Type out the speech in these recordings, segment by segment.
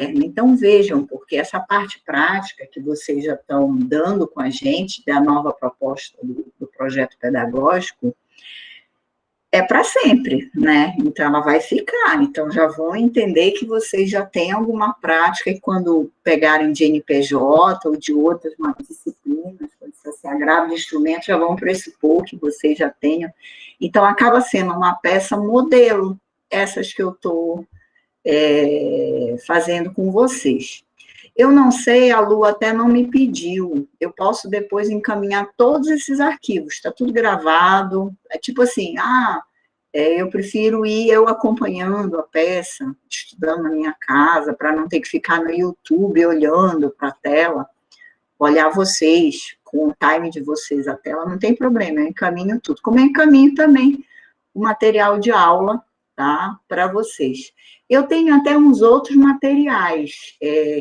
interno. Então, vejam, porque essa parte prática que vocês já estão dando com a gente, da nova proposta do projeto pedagógico, é para sempre, né? Então, ela vai ficar. Então, já vão entender que vocês já têm alguma prática e quando pegarem de NPJ ou de outras disciplinas, quando se agrava de instrumento, já vão pressupor que vocês já tenham. Então, acaba sendo uma peça modelo, essas que eu estou fazendo com vocês. Eu não sei, a Lu até não me pediu, eu posso depois encaminhar todos esses arquivos, está tudo gravado, é tipo assim, eu prefiro ir eu acompanhando a peça, estudando na minha casa, para não ter que ficar no YouTube olhando para a tela, olhar vocês, com o time de vocês a tela, não tem problema, eu encaminho tudo, como eu encaminho também o material de aula, tá, para vocês. Eu tenho até uns outros materiais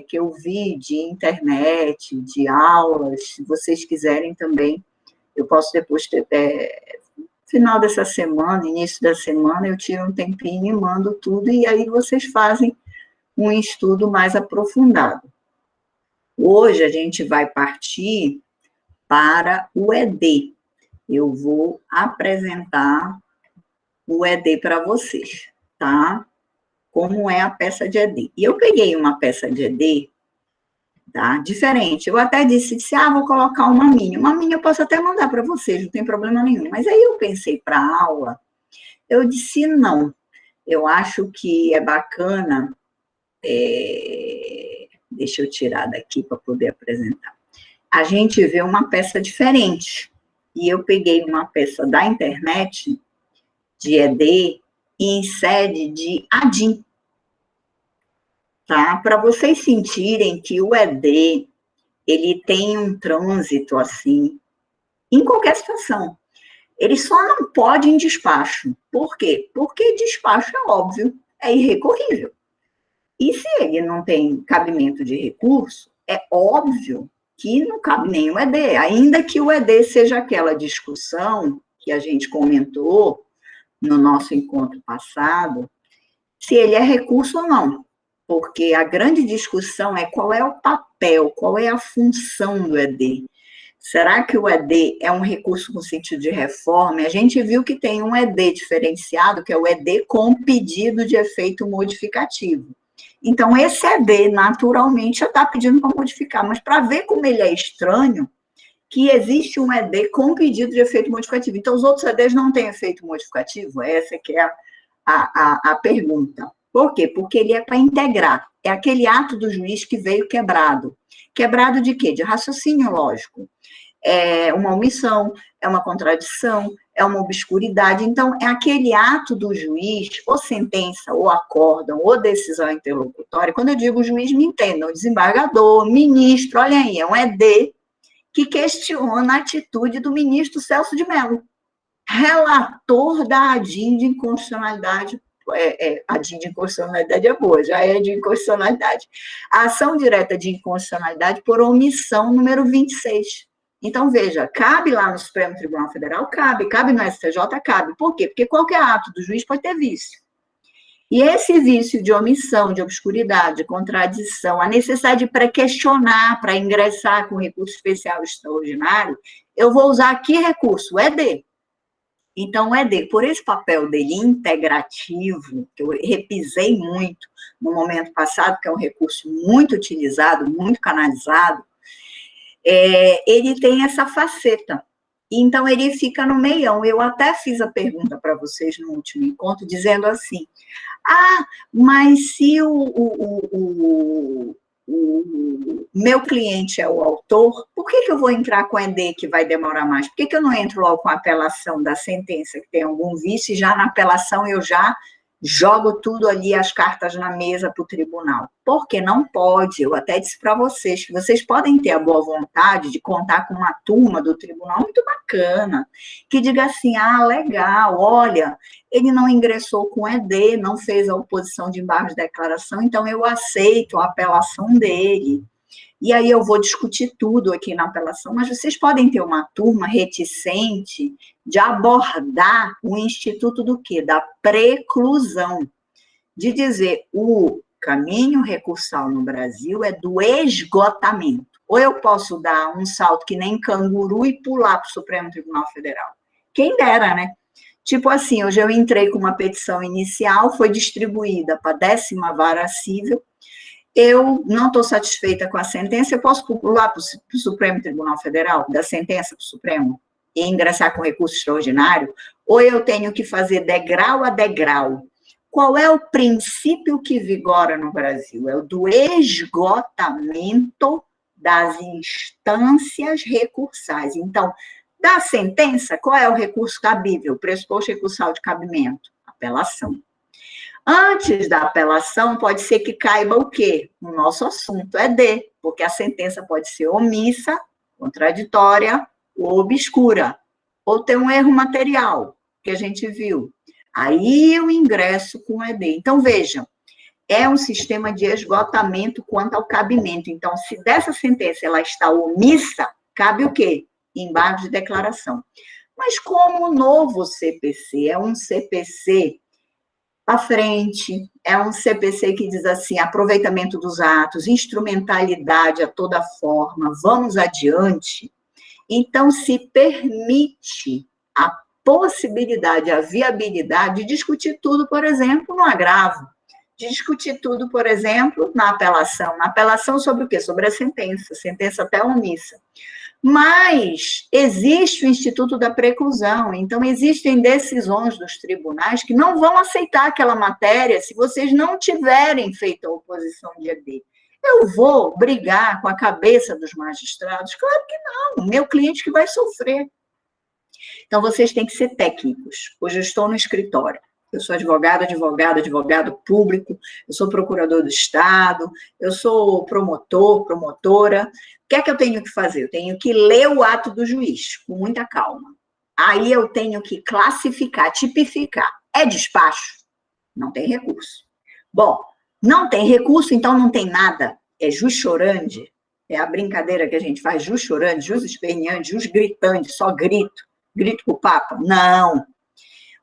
que eu vi de internet, de aulas, se vocês quiserem também, eu posso depois, final dessa semana, início da semana, eu tiro um tempinho e mando tudo, e aí vocês fazem um estudo mais aprofundado. Hoje a gente vai partir para o ED. Eu vou apresentar o ED para vocês, tá? Como é a peça de ED. E eu peguei uma peça de ED, tá? Diferente. Eu até disse, vou colocar uma mini. Uma mini eu posso até mandar para vocês, não tem problema nenhum. Mas aí eu pensei para a aula, eu disse, não. Eu acho que é bacana, deixa eu tirar daqui para poder apresentar. A gente vê uma peça diferente. E eu peguei uma peça da internet, de ED, em sede de ADIM, tá? Para vocês sentirem que o ED, ele tem um trânsito, assim, em qualquer situação. Ele só não pode em despacho. Por quê? Porque despacho é óbvio, é irrecorrível. E se ele não tem cabimento de recurso, é óbvio que não cabe nenhum ED, ainda que o ED seja aquela discussão que a gente comentou no nosso encontro passado, se ele é recurso ou não, porque a grande discussão é qual é o papel, qual é a função do ED. Será que o ED é um recurso com sentido de reforma? A gente viu que tem um ED diferenciado, que é o ED com pedido de efeito modificativo. Então, esse ED, naturalmente, já está pedindo para modificar, mas para ver como ele é estranho, que existe um ED com pedido de efeito modificativo. Então, os outros EDs não têm efeito modificativo? Essa que é a pergunta. Por quê? Porque ele é para integrar. É aquele ato do juiz que veio quebrado. Quebrado de quê? De raciocínio lógico. É uma omissão, é uma contradição, é uma obscuridade. Então, é aquele ato do juiz, ou sentença, ou acórdão, ou decisão interlocutória. Quando eu digo juiz, me entendam, desembargador, ministro, olha aí, é um ED que questiona a atitude do ministro Celso de Mello, relator da ADIM de inconstitucionalidade. A ADIM de inconstitucionalidade é boa, já é de inconstitucionalidade. A ação direta de inconstitucionalidade por omissão número 26. Então, veja, cabe lá no Supremo Tribunal Federal? Cabe no STJ? Cabe. Por quê? Porque qualquer ato do juiz pode ter vício. E esse vício de omissão, de obscuridade, de contradição, a necessidade de pré-questionar para ingressar com recurso especial extraordinário, eu vou usar que recurso? O ED. Então, o ED, por esse papel dele integrativo, que eu repisei muito no momento passado, que é um recurso muito utilizado, muito canalizado, ele tem essa faceta. Então, ele fica no meião. Eu até fiz a pergunta para vocês no último encontro, dizendo assim, mas se o meu cliente é o autor, por que eu vou entrar com ED que vai demorar mais? Por que eu não entro logo com a apelação da sentença que tem algum vício e já na apelação eu já jogo tudo ali, as cartas na mesa para o tribunal? Porque não pode. Eu até disse para vocês que vocês podem ter a boa vontade de contar com uma turma do tribunal muito bacana, que diga assim, legal, olha, ele não ingressou com ED, não fez a oposição de embargo de declaração, então eu aceito a apelação dele. E aí eu vou discutir tudo aqui na apelação, mas vocês podem ter uma turma reticente de abordar o instituto do quê? Da preclusão. De dizer, o caminho recursal no Brasil é do esgotamento. Ou eu posso dar um salto que nem canguru e pular para o Supremo Tribunal Federal. Quem dera, né? Tipo assim, hoje eu entrei com uma petição inicial, foi distribuída para a 10ª Vara Civil, eu não estou satisfeita com a sentença, eu posso pular para o Supremo Tribunal Federal, da sentença para o Supremo, e ingressar com recurso extraordinário, ou eu tenho que fazer degrau a degrau. Qual é o princípio que vigora no Brasil? É o do esgotamento das instâncias recursais. Então, da sentença, qual é o recurso cabível? Pressuposto recursal de cabimento? Apelação. Antes da apelação, pode ser que caiba o quê? O nosso assunto é D, porque a sentença pode ser omissa, contraditória ou obscura, ou ter um erro material, que a gente viu. Aí eu ingresso com o ED. Então, vejam, é um sistema de esgotamento quanto ao cabimento. Então, se dessa sentença ela está omissa, cabe o quê? Embargo de declaração. Mas como o novo CPC é um CPC à frente, é um CPC que diz assim, aproveitamento dos atos, instrumentalidade a toda forma, vamos adiante, então se permite a possibilidade, a viabilidade de discutir tudo, por exemplo, no agravo, de discutir tudo, por exemplo, na apelação sobre o quê? Sobre a sentença até omissa. Mas existe o Instituto da Preclusão, então existem decisões dos tribunais que não vão aceitar aquela matéria se vocês não tiverem feito a oposição de ED. Eu vou brigar com a cabeça dos magistrados? Claro que não, o meu cliente que vai sofrer. Então, vocês têm que ser técnicos. Hoje eu estou no escritório. Eu sou advogado público, eu sou procurador do Estado, eu sou promotor, promotora. O que é que eu tenho que fazer? Eu tenho que ler o ato do juiz, com muita calma. Aí eu tenho que classificar, tipificar. É despacho? Não tem recurso. Bom, não tem recurso, então não tem nada. É jus chorande. É a brincadeira que a gente faz, jus chorande, jus esperneante, jus gritante, só grito. Grito com o Papa? Não.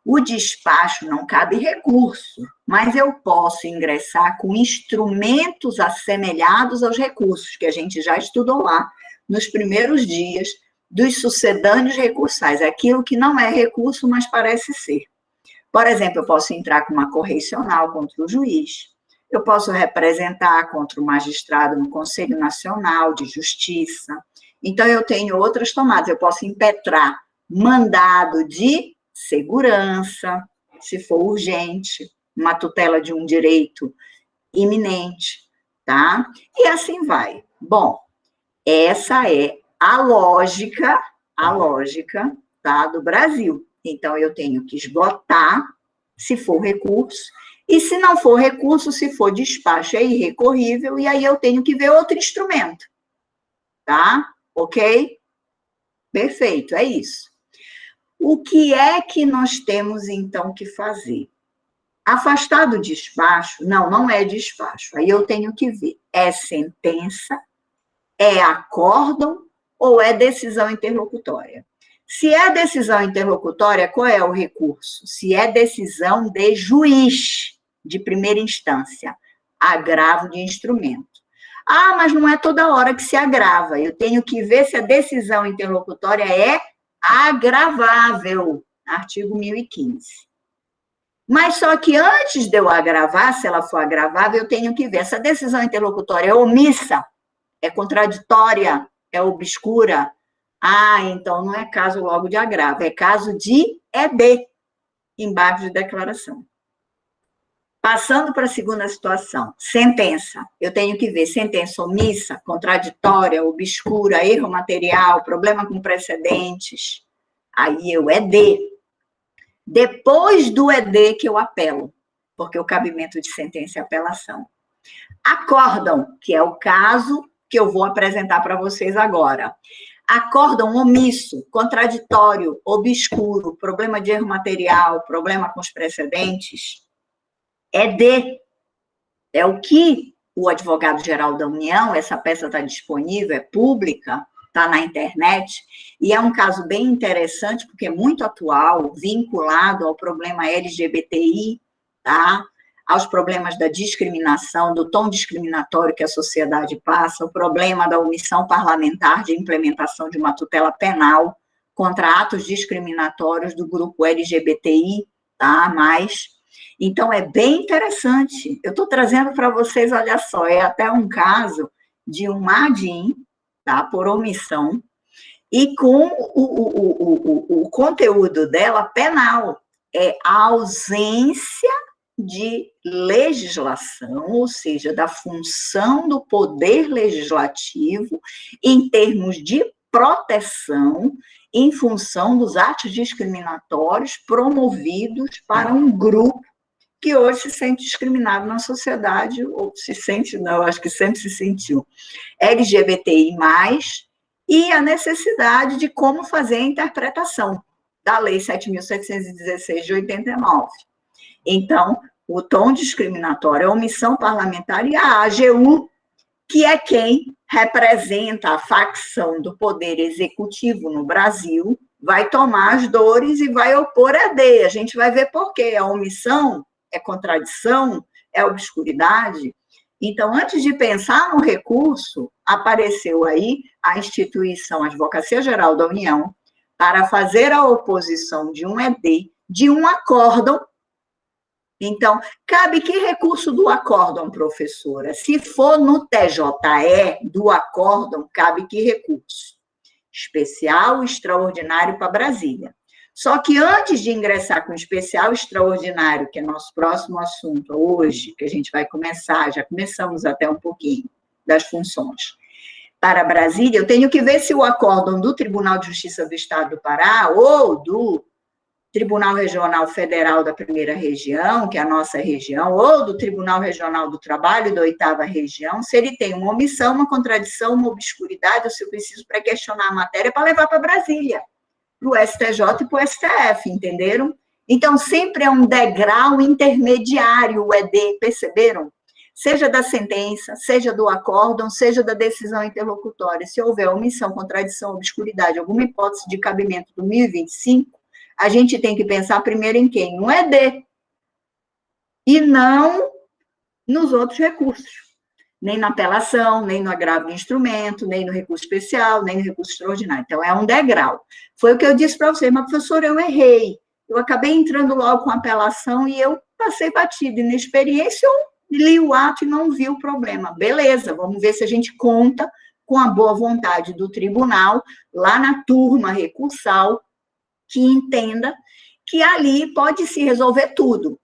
O despacho não cabe recurso, mas eu posso ingressar com instrumentos assemelhados aos recursos, que a gente já estudou lá nos primeiros dias dos sucedâneos recursais, aquilo que não é recurso, mas parece ser. Por exemplo, eu posso entrar com uma correicional contra o juiz, eu posso representar contra o magistrado no Conselho Nacional de Justiça, então eu tenho outras tomadas, eu posso impetrar mandado de segurança, se for urgente, uma tutela de um direito iminente, tá? E assim vai. Bom, essa é a lógica, tá, do Brasil. Então, eu tenho que esgotar, se for recurso, e se não for recurso, se for despacho, é irrecorrível, e aí eu tenho que ver outro instrumento, tá? Ok? Perfeito, é isso. O que é que nós temos, então, que fazer? Afastar do despacho? Não, não é despacho. Aí eu tenho que ver, é sentença, é acórdão ou é decisão interlocutória? Se é decisão interlocutória, qual é o recurso? Se é decisão de juiz de primeira instância, agravo de instrumento. Ah, mas não é toda hora que se agrava. Eu tenho que ver se a decisão interlocutória é agravável, artigo 1015. Mas só que antes de eu agravar, se ela for agravável, eu tenho que ver, essa decisão interlocutória é omissa, é contraditória, é obscura. Ah, então não é caso logo de agravo, é caso de ED, embargo de declaração. Passando para a segunda situação, sentença. Eu tenho que ver sentença omissa, contraditória, obscura, erro material, problema com precedentes. Aí eu ED. Depois do ED que eu apelo, porque o cabimento de sentença é apelação. Acórdão, que é o caso que eu vou apresentar para vocês agora. Acórdão omisso, contraditório, obscuro, problema de erro material, problema com os precedentes, ED. É o que o advogado-geral da União, essa peça está disponível, é pública, está na internet, e é um caso bem interessante, porque é muito atual, vinculado ao problema LGBTI, tá? aos problemas da discriminação, do tom discriminatório que a sociedade passa, o problema da omissão parlamentar de implementação de uma tutela penal contra atos discriminatórios do grupo LGBTI, tá? Então, é bem interessante. Eu estou trazendo para vocês, olha só, é até um caso de uma ADIM, tá? Por omissão, e com o conteúdo dela penal, é a ausência de legislação, ou seja, da função do poder legislativo em termos de proteção em função dos atos discriminatórios promovidos para um grupo que hoje se sente discriminado na sociedade, ou se sente, não, acho que sempre se sentiu, LGBTI+, e a necessidade de como fazer a interpretação da Lei 7.716 de 89. Então, o tom discriminatório, a omissão parlamentar e a AGU, que é quem representa a facção do poder executivo no Brasil, vai tomar as dores e vai opor a D. A gente vai ver por quê. A omissão é contradição, é obscuridade. Então, antes de pensar no recurso, apareceu aí a instituição Advocacia Geral da União para fazer a oposição de um ED, de um acórdão. Então, cabe que recurso do acórdão, professora? Se for no TJE do acórdão, cabe que recurso? Especial, extraordinário para Brasília. Só que antes de ingressar com especial extraordinário, que é nosso próximo assunto hoje, que a gente vai começar, já começamos até um pouquinho das funções, para Brasília, eu tenho que ver se o acórdão do Tribunal de Justiça do Estado do Pará ou do Tribunal Regional Federal da Primeira Região, que é a nossa região, ou do Tribunal Regional do Trabalho da 8ª Região, se ele tem uma omissão, uma contradição, uma obscuridade, ou se eu preciso para questionar a matéria para levar para Brasília, para o STJ e para o STF, entenderam? Então, sempre é um degrau intermediário o ED, perceberam? Seja da sentença, seja do acórdão, seja da decisão interlocutória. Se houver omissão, contradição, obscuridade, alguma hipótese de cabimento do 1025, a gente tem que pensar primeiro em quem? No ED. E não nos outros recursos. Nem na apelação, nem no agravo de instrumento, nem no recurso especial, nem no recurso extraordinário. Então, é um degrau. Foi o que eu disse para você, mas, professora, eu errei. Eu acabei entrando logo com apelação e eu passei batido. Inexperiência, eu li o ato e não vi o problema. Beleza, vamos ver se a gente conta com a boa vontade do tribunal, lá na turma recursal, que entenda que ali pode se resolver tudo.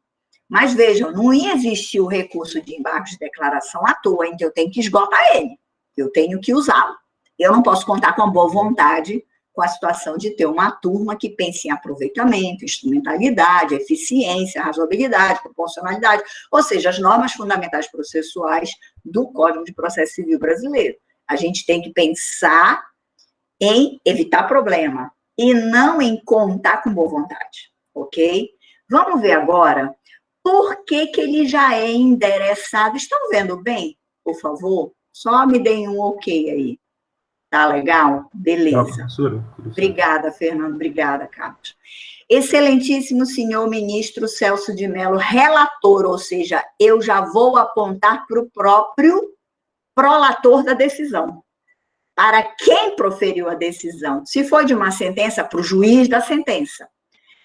Mas vejam, não ia existir o recurso de embargo de declaração à toa, então eu tenho que esgotar ele, eu tenho que usá-lo. Eu não posso contar com a boa vontade, com a situação de ter uma turma que pense em aproveitamento, instrumentalidade, eficiência, razoabilidade, proporcionalidade, ou seja, as normas fundamentais processuais do Código de Processo Civil brasileiro. A gente tem que pensar em evitar problema, e não em contar com boa vontade, ok? Vamos ver agora por que ele já é endereçado. Estão vendo bem, por favor? Só me deem um ok aí. Tá legal? Beleza. Professora. Obrigada, Fernando. Obrigada, Carlos. Excelentíssimo senhor ministro Celso de Mello, relator, ou seja, eu já vou apontar para o próprio prolator da decisão. Para quem proferiu a decisão. Se foi de uma sentença, para o juiz da sentença.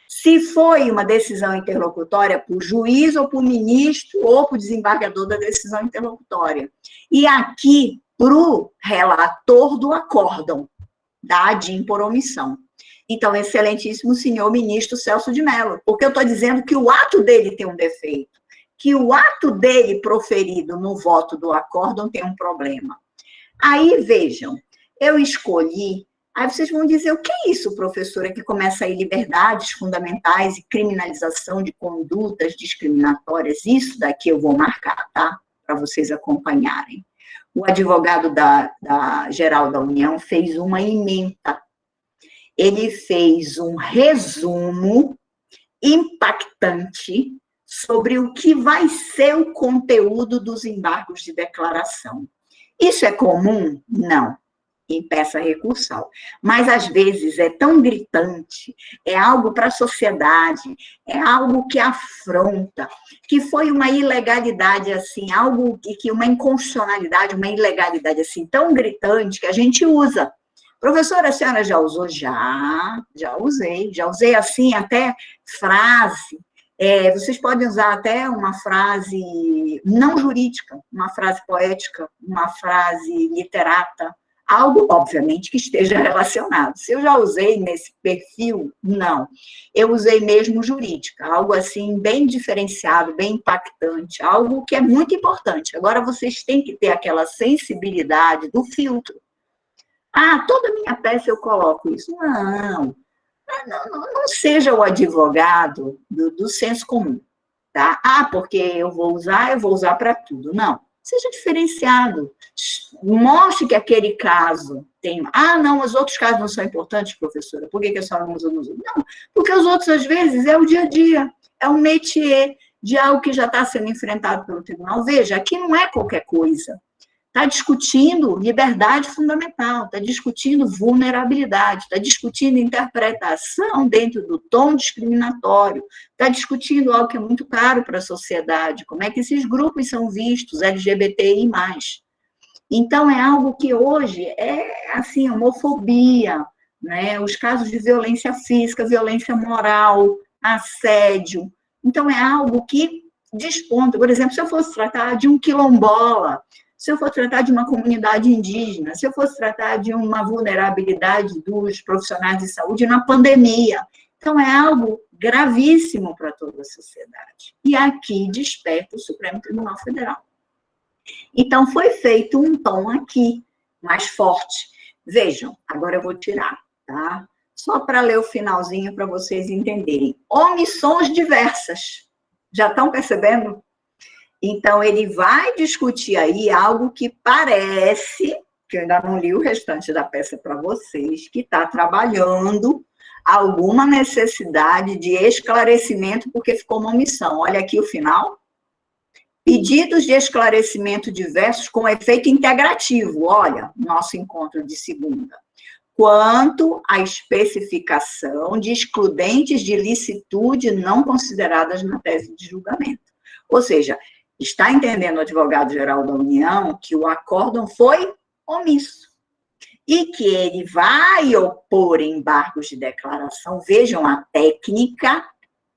Se foi uma decisão interlocutória, para o juiz ou para o ministro ou para o desembargador da decisão interlocutória. E aqui, para o relator do acórdão, da ADIM por omissão. Então, excelentíssimo senhor ministro Celso de Mello, porque eu estou dizendo que o ato dele tem um defeito, que o ato dele proferido no voto do acórdão tem um problema. Aí, vejam, eu escolhi, aí vocês vão dizer, o que é isso, professora, que começa aí liberdades fundamentais e criminalização de condutas discriminatórias, isso daqui eu vou marcar, tá? Para vocês acompanharem. O advogado da Geral da União fez uma ementa, ele fez um resumo impactante sobre o que vai ser o conteúdo dos embargos de declaração. Isso é comum? Não. em peça recursal. Mas, às vezes, é tão gritante, é algo para a sociedade, é algo que afronta, que foi uma ilegalidade, assim, algo que uma inconstitucionalidade, uma ilegalidade, assim, tão gritante, que a gente usa. Professora, a senhora já usou? Já usei, assim, até frase. Vocês podem usar até uma frase não jurídica, uma frase poética, uma frase literata, algo, obviamente, que esteja relacionado. Se eu já usei nesse perfil, não. Eu usei mesmo jurídica, algo assim, bem diferenciado, bem impactante, algo que é muito importante. Agora, vocês têm que ter aquela sensibilidade do filtro. Ah, toda minha peça eu coloco isso. Não seja o advogado do senso comum, tá? Ah, porque eu vou usar para tudo. Não. Seja diferenciado. Mostre que aquele caso tem... Ah, não, os outros casos não são importantes, professora. Por que a senhora não usa nos outros? Não, porque os outros, às vezes, é o dia a dia. É um métier de algo que já está sendo enfrentado pelo tribunal. Veja, aqui não é qualquer coisa. Está discutindo liberdade fundamental, está discutindo vulnerabilidade, está discutindo interpretação dentro do tom discriminatório, está discutindo algo que é muito caro para a sociedade, como é que esses grupos são vistos, LGBTI+. Então, é algo que hoje é, assim, homofobia, né? Os casos de violência física, violência moral, assédio. Então, é algo que desponta. Por exemplo, se eu fosse tratar de um quilombola, se eu for tratar de uma comunidade indígena, se eu fosse tratar de uma vulnerabilidade dos profissionais de saúde na pandemia. Então, é algo gravíssimo para toda a sociedade. E aqui desperta o Supremo Tribunal Federal. Então, foi feito um tom aqui, mais forte. Vejam, agora eu vou tirar, tá? Só para ler o finalzinho para vocês entenderem. Omissões diversas. Já estão percebendo? Então, ele vai discutir aí algo que parece, que eu ainda não li o restante da peça para vocês, que está trabalhando alguma necessidade de esclarecimento, porque ficou uma omissão. Olha aqui o final. Pedidos de esclarecimento diversos com efeito integrativo. Olha, nosso encontro de segunda. Quanto à especificação de excludentes de licitude não consideradas na tese de julgamento. Ou seja, está entendendo o advogado-geral da União que o acórdão foi omisso e que ele vai opor embargos de declaração. Vejam a técnica,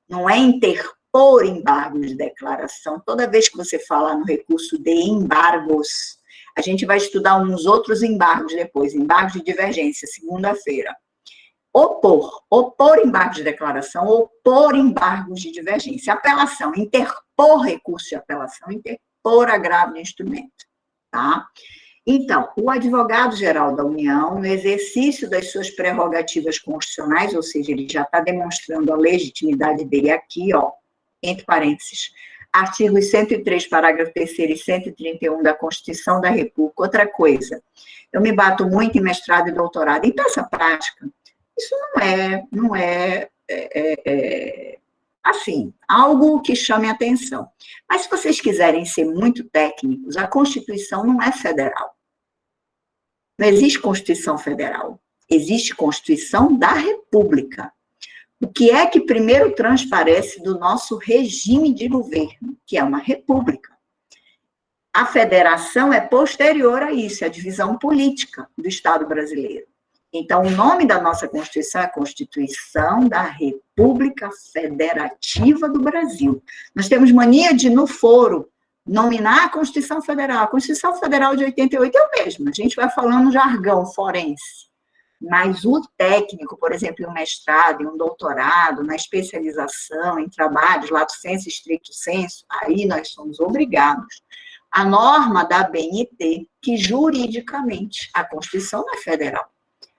não é interpor embargos de declaração. Toda vez que você falar no recurso de embargos, a gente vai estudar uns outros embargos depois, embargos de divergência, segunda-feira. Opor embargos de declaração, opor embargos de divergência, apelação, interpor recurso de apelação, interpor agravo de instrumento, tá? Então, o advogado-geral da União, no exercício das suas prerrogativas constitucionais, ou seja, ele já está demonstrando a legitimidade dele aqui, ó, entre parênteses, artigos 103, parágrafo 3º e 131 da Constituição da República. Outra coisa, eu me bato muito em mestrado e doutorado, em peça prática. Isso não é assim, algo que chame atenção. Mas se vocês quiserem ser muito técnicos, a Constituição não é federal. Não existe Constituição Federal. Existe Constituição da República. O que é que primeiro transparece do nosso regime de governo, que é uma república. A federação é posterior a isso, é a divisão política do Estado brasileiro. Então, o nome da nossa Constituição é Constituição da República Federativa do Brasil. Nós temos mania de, no foro, nominar a Constituição Federal. A Constituição Federal de 88 é o mesmo, a gente vai falando jargão forense. Mas o técnico, por exemplo, em um mestrado, em um doutorado, na especialização, em trabalhos, lato sensu, stricto sensu, aí nós somos obrigados. A norma da ABNT, que juridicamente a Constituição não é federal.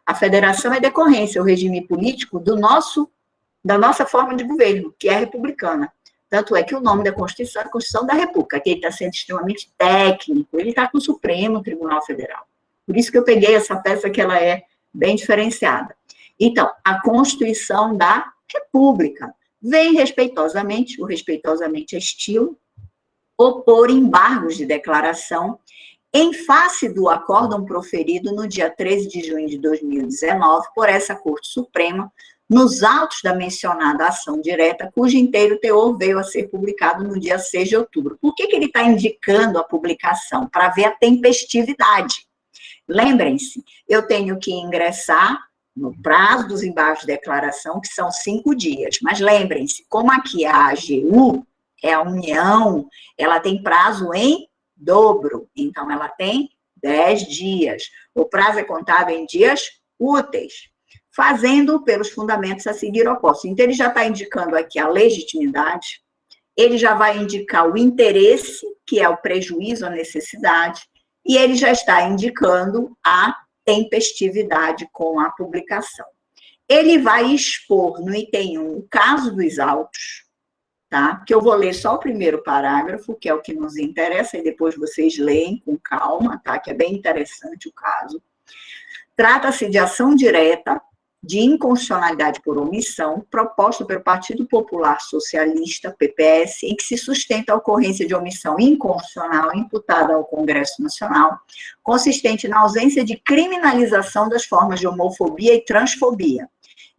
A federação é decorrência, o regime político da nossa forma de governo, que é republicana. Tanto é que o nome da Constituição é a Constituição da República, que ele está sendo extremamente técnico, ele está com o Supremo Tribunal Federal. Por isso que eu peguei essa peça que ela é bem diferenciada. Então, a Constituição da República vem respeitosamente, o respeitosamente é estilo, opor embargos de declaração em face do acórdão proferido no dia 13 de junho de 2019 por essa Corte Suprema, nos autos da mencionada ação direta, cujo inteiro teor veio a ser publicado no dia 6 de outubro. Por que ele está indicando a publicação? Para ver a tempestividade. Lembrem-se, eu tenho que ingressar no prazo dos embargos de declaração, que são 5 dias. Mas lembrem-se, como aqui a AGU é a União, ela tem prazo em dobro. Então, ela tem 10 dias. O prazo é contado em dias úteis, fazendo pelos fundamentos a seguir opostos. Então, ele já está indicando aqui a legitimidade, ele já vai indicar o interesse, que é o prejuízo, a necessidade, e ele já está indicando a tempestividade com a publicação. Ele vai expor no item 1 o caso dos autos, tá? Que eu vou ler só o primeiro parágrafo, que é o que nos interessa, e depois vocês leem com calma, tá? Que é bem interessante o caso. Trata-se de ação direta de inconstitucionalidade por omissão, proposta pelo Partido Popular Socialista, PPS, em que se sustenta a ocorrência de omissão inconstitucional imputada ao Congresso Nacional, consistente na ausência de criminalização das formas de homofobia e transfobia,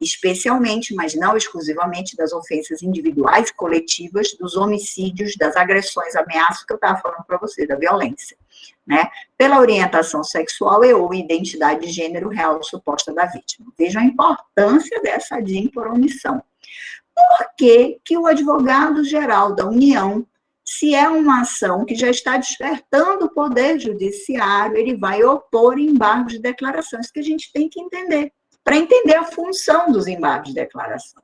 especialmente, mas não exclusivamente, das ofensas individuais e coletivas, dos homicídios, das agressões, ameaças, que eu estava falando para você, da violência, né? Pela orientação sexual e ou identidade de gênero real ou suposta da vítima. Vejam a importância dessa DIN por omissão. Por que que o advogado-geral da União, se é uma ação que já está despertando o poder judiciário, ele vai opor embargos de declaração? Isso que a gente tem que entender, para entender a função dos embargos de declaração.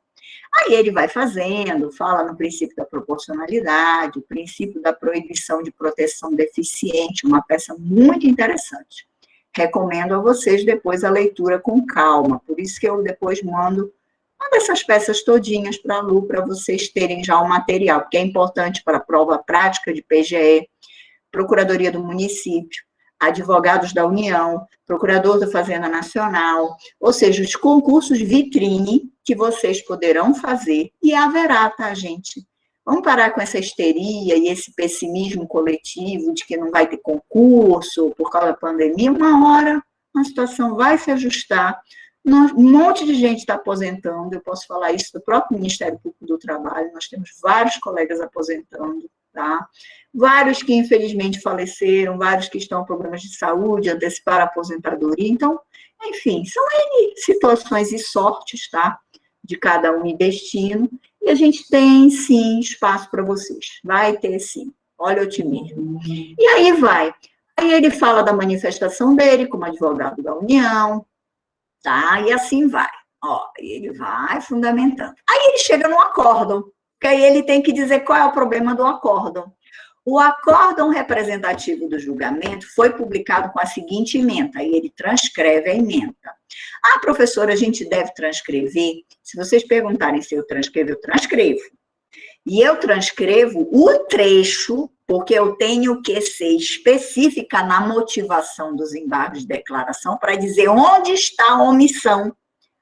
Aí ele vai fazendo, fala no princípio da proporcionalidade, o princípio da proibição de proteção deficiente, uma peça muito interessante. Recomendo a vocês depois a leitura com calma, por isso que eu depois mando uma dessas peças todinhas para a Lu, para vocês terem já o material, porque é importante para a prova prática de PGE, Procuradoria do Município, advogados da União, procurador da Fazenda Nacional, ou seja, os concursos vitrine que vocês poderão fazer, e haverá, tá, gente? Vamos parar com essa histeria e esse pessimismo coletivo de que não vai ter concurso por causa da pandemia. Uma hora a situação vai se ajustar, um monte de gente está aposentando, eu posso falar isso do próprio Ministério Público do Trabalho, nós temos vários colegas aposentando, tá? Vários que infelizmente faleceram, vários que estão com problemas de saúde, anteciparam a aposentadoria. Então, enfim, são N situações e sortes, tá? De cada um e destino, e a gente tem, sim, espaço para vocês. Vai ter, sim. Olha o otimismo. E aí vai. Aí ele fala da manifestação dele como advogado da União, tá? E assim vai. Ó, ele vai fundamentando. Aí ele chega no acórdão, que aí ele tem que dizer qual é o problema do acórdão. O acórdão representativo do julgamento foi publicado com a seguinte ementa, e ele transcreve a ementa. Ah, professora, a gente deve transcrever? Se vocês perguntarem se eu transcrevo, eu transcrevo. E eu transcrevo o trecho, porque eu tenho que ser específica na motivação dos embargos de declaração para dizer onde está a omissão,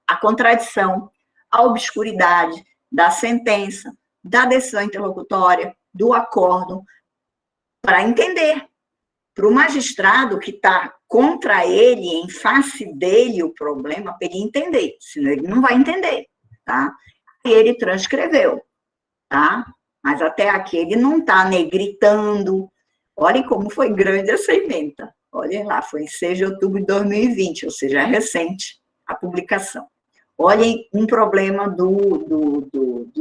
a contradição, a obscuridade da sentença, da decisão interlocutória, do acórdão, para entender. Para o magistrado que está contra ele, em face dele, o problema, para ele entender, senão ele não vai entender, tá? E ele transcreveu, tá? Mas até aqui ele não está negritando. Olhem como foi grande essa ementa. Olhem lá, foi em 6 de outubro de 2020, ou seja, é recente a publicação. Olhem um problema do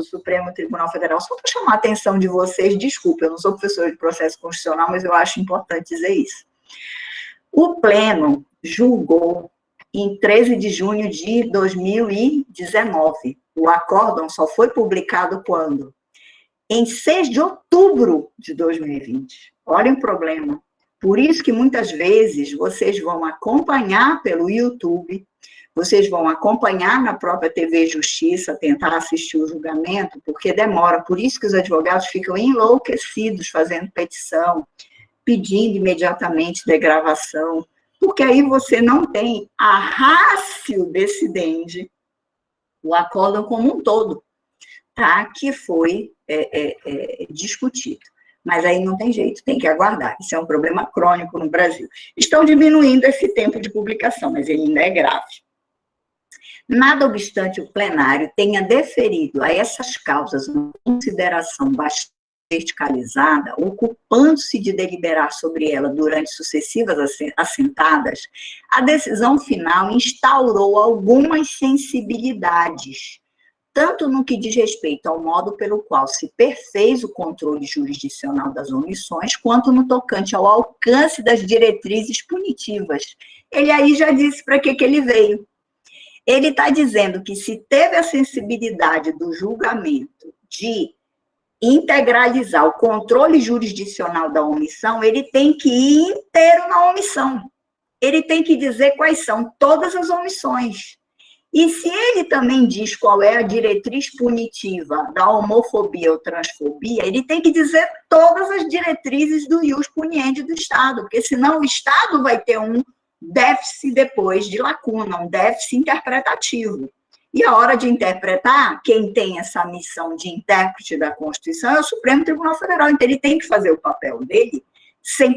Supremo Tribunal Federal, só para chamar a atenção de vocês, desculpa, eu não sou professora de processo constitucional, mas eu acho importante dizer isso. O Pleno julgou em 13 de junho de 2019. O acórdão só foi publicado quando? Em 6 de outubro de 2020. Olhem o problema. Por isso que muitas vezes vocês vão acompanhar pelo YouTube, vocês vão acompanhar na própria TV Justiça, tentar assistir o julgamento, porque demora. Por isso que os advogados ficam enlouquecidos fazendo petição, pedindo imediatamente degravação, porque aí você não tem a ratio decidente, o acórdão como um todo, tá? Que foi discutido. Mas aí não tem jeito, tem que aguardar. Isso é um problema crônico no Brasil. Estão diminuindo esse tempo de publicação, mas ele ainda é grave. Nada obstante o plenário tenha deferido a essas causas uma consideração bastante verticalizada, ocupando-se de deliberar sobre ela durante sucessivas assentadas, a decisão final instaurou algumas sensibilidades, tanto no que diz respeito ao modo pelo qual se perfez o controle jurisdicional das omissões, quanto no tocante ao alcance das diretrizes punitivas. Ele aí já disse para que ele veio. Ele está dizendo que se teve a sensibilidade do julgamento de integralizar o controle jurisdicional da omissão, ele tem que ir inteiro na omissão. Ele tem que dizer quais são todas as omissões. E se ele também diz qual é a diretriz punitiva da homofobia ou transfobia, ele tem que dizer todas as diretrizes do ius puniendi do Estado, porque senão o Estado vai ter um déficit depois de lacuna, um déficit interpretativo. E a hora de interpretar, quem tem essa missão de intérprete da Constituição é o Supremo Tribunal Federal, então ele tem que fazer o papel dele 100%.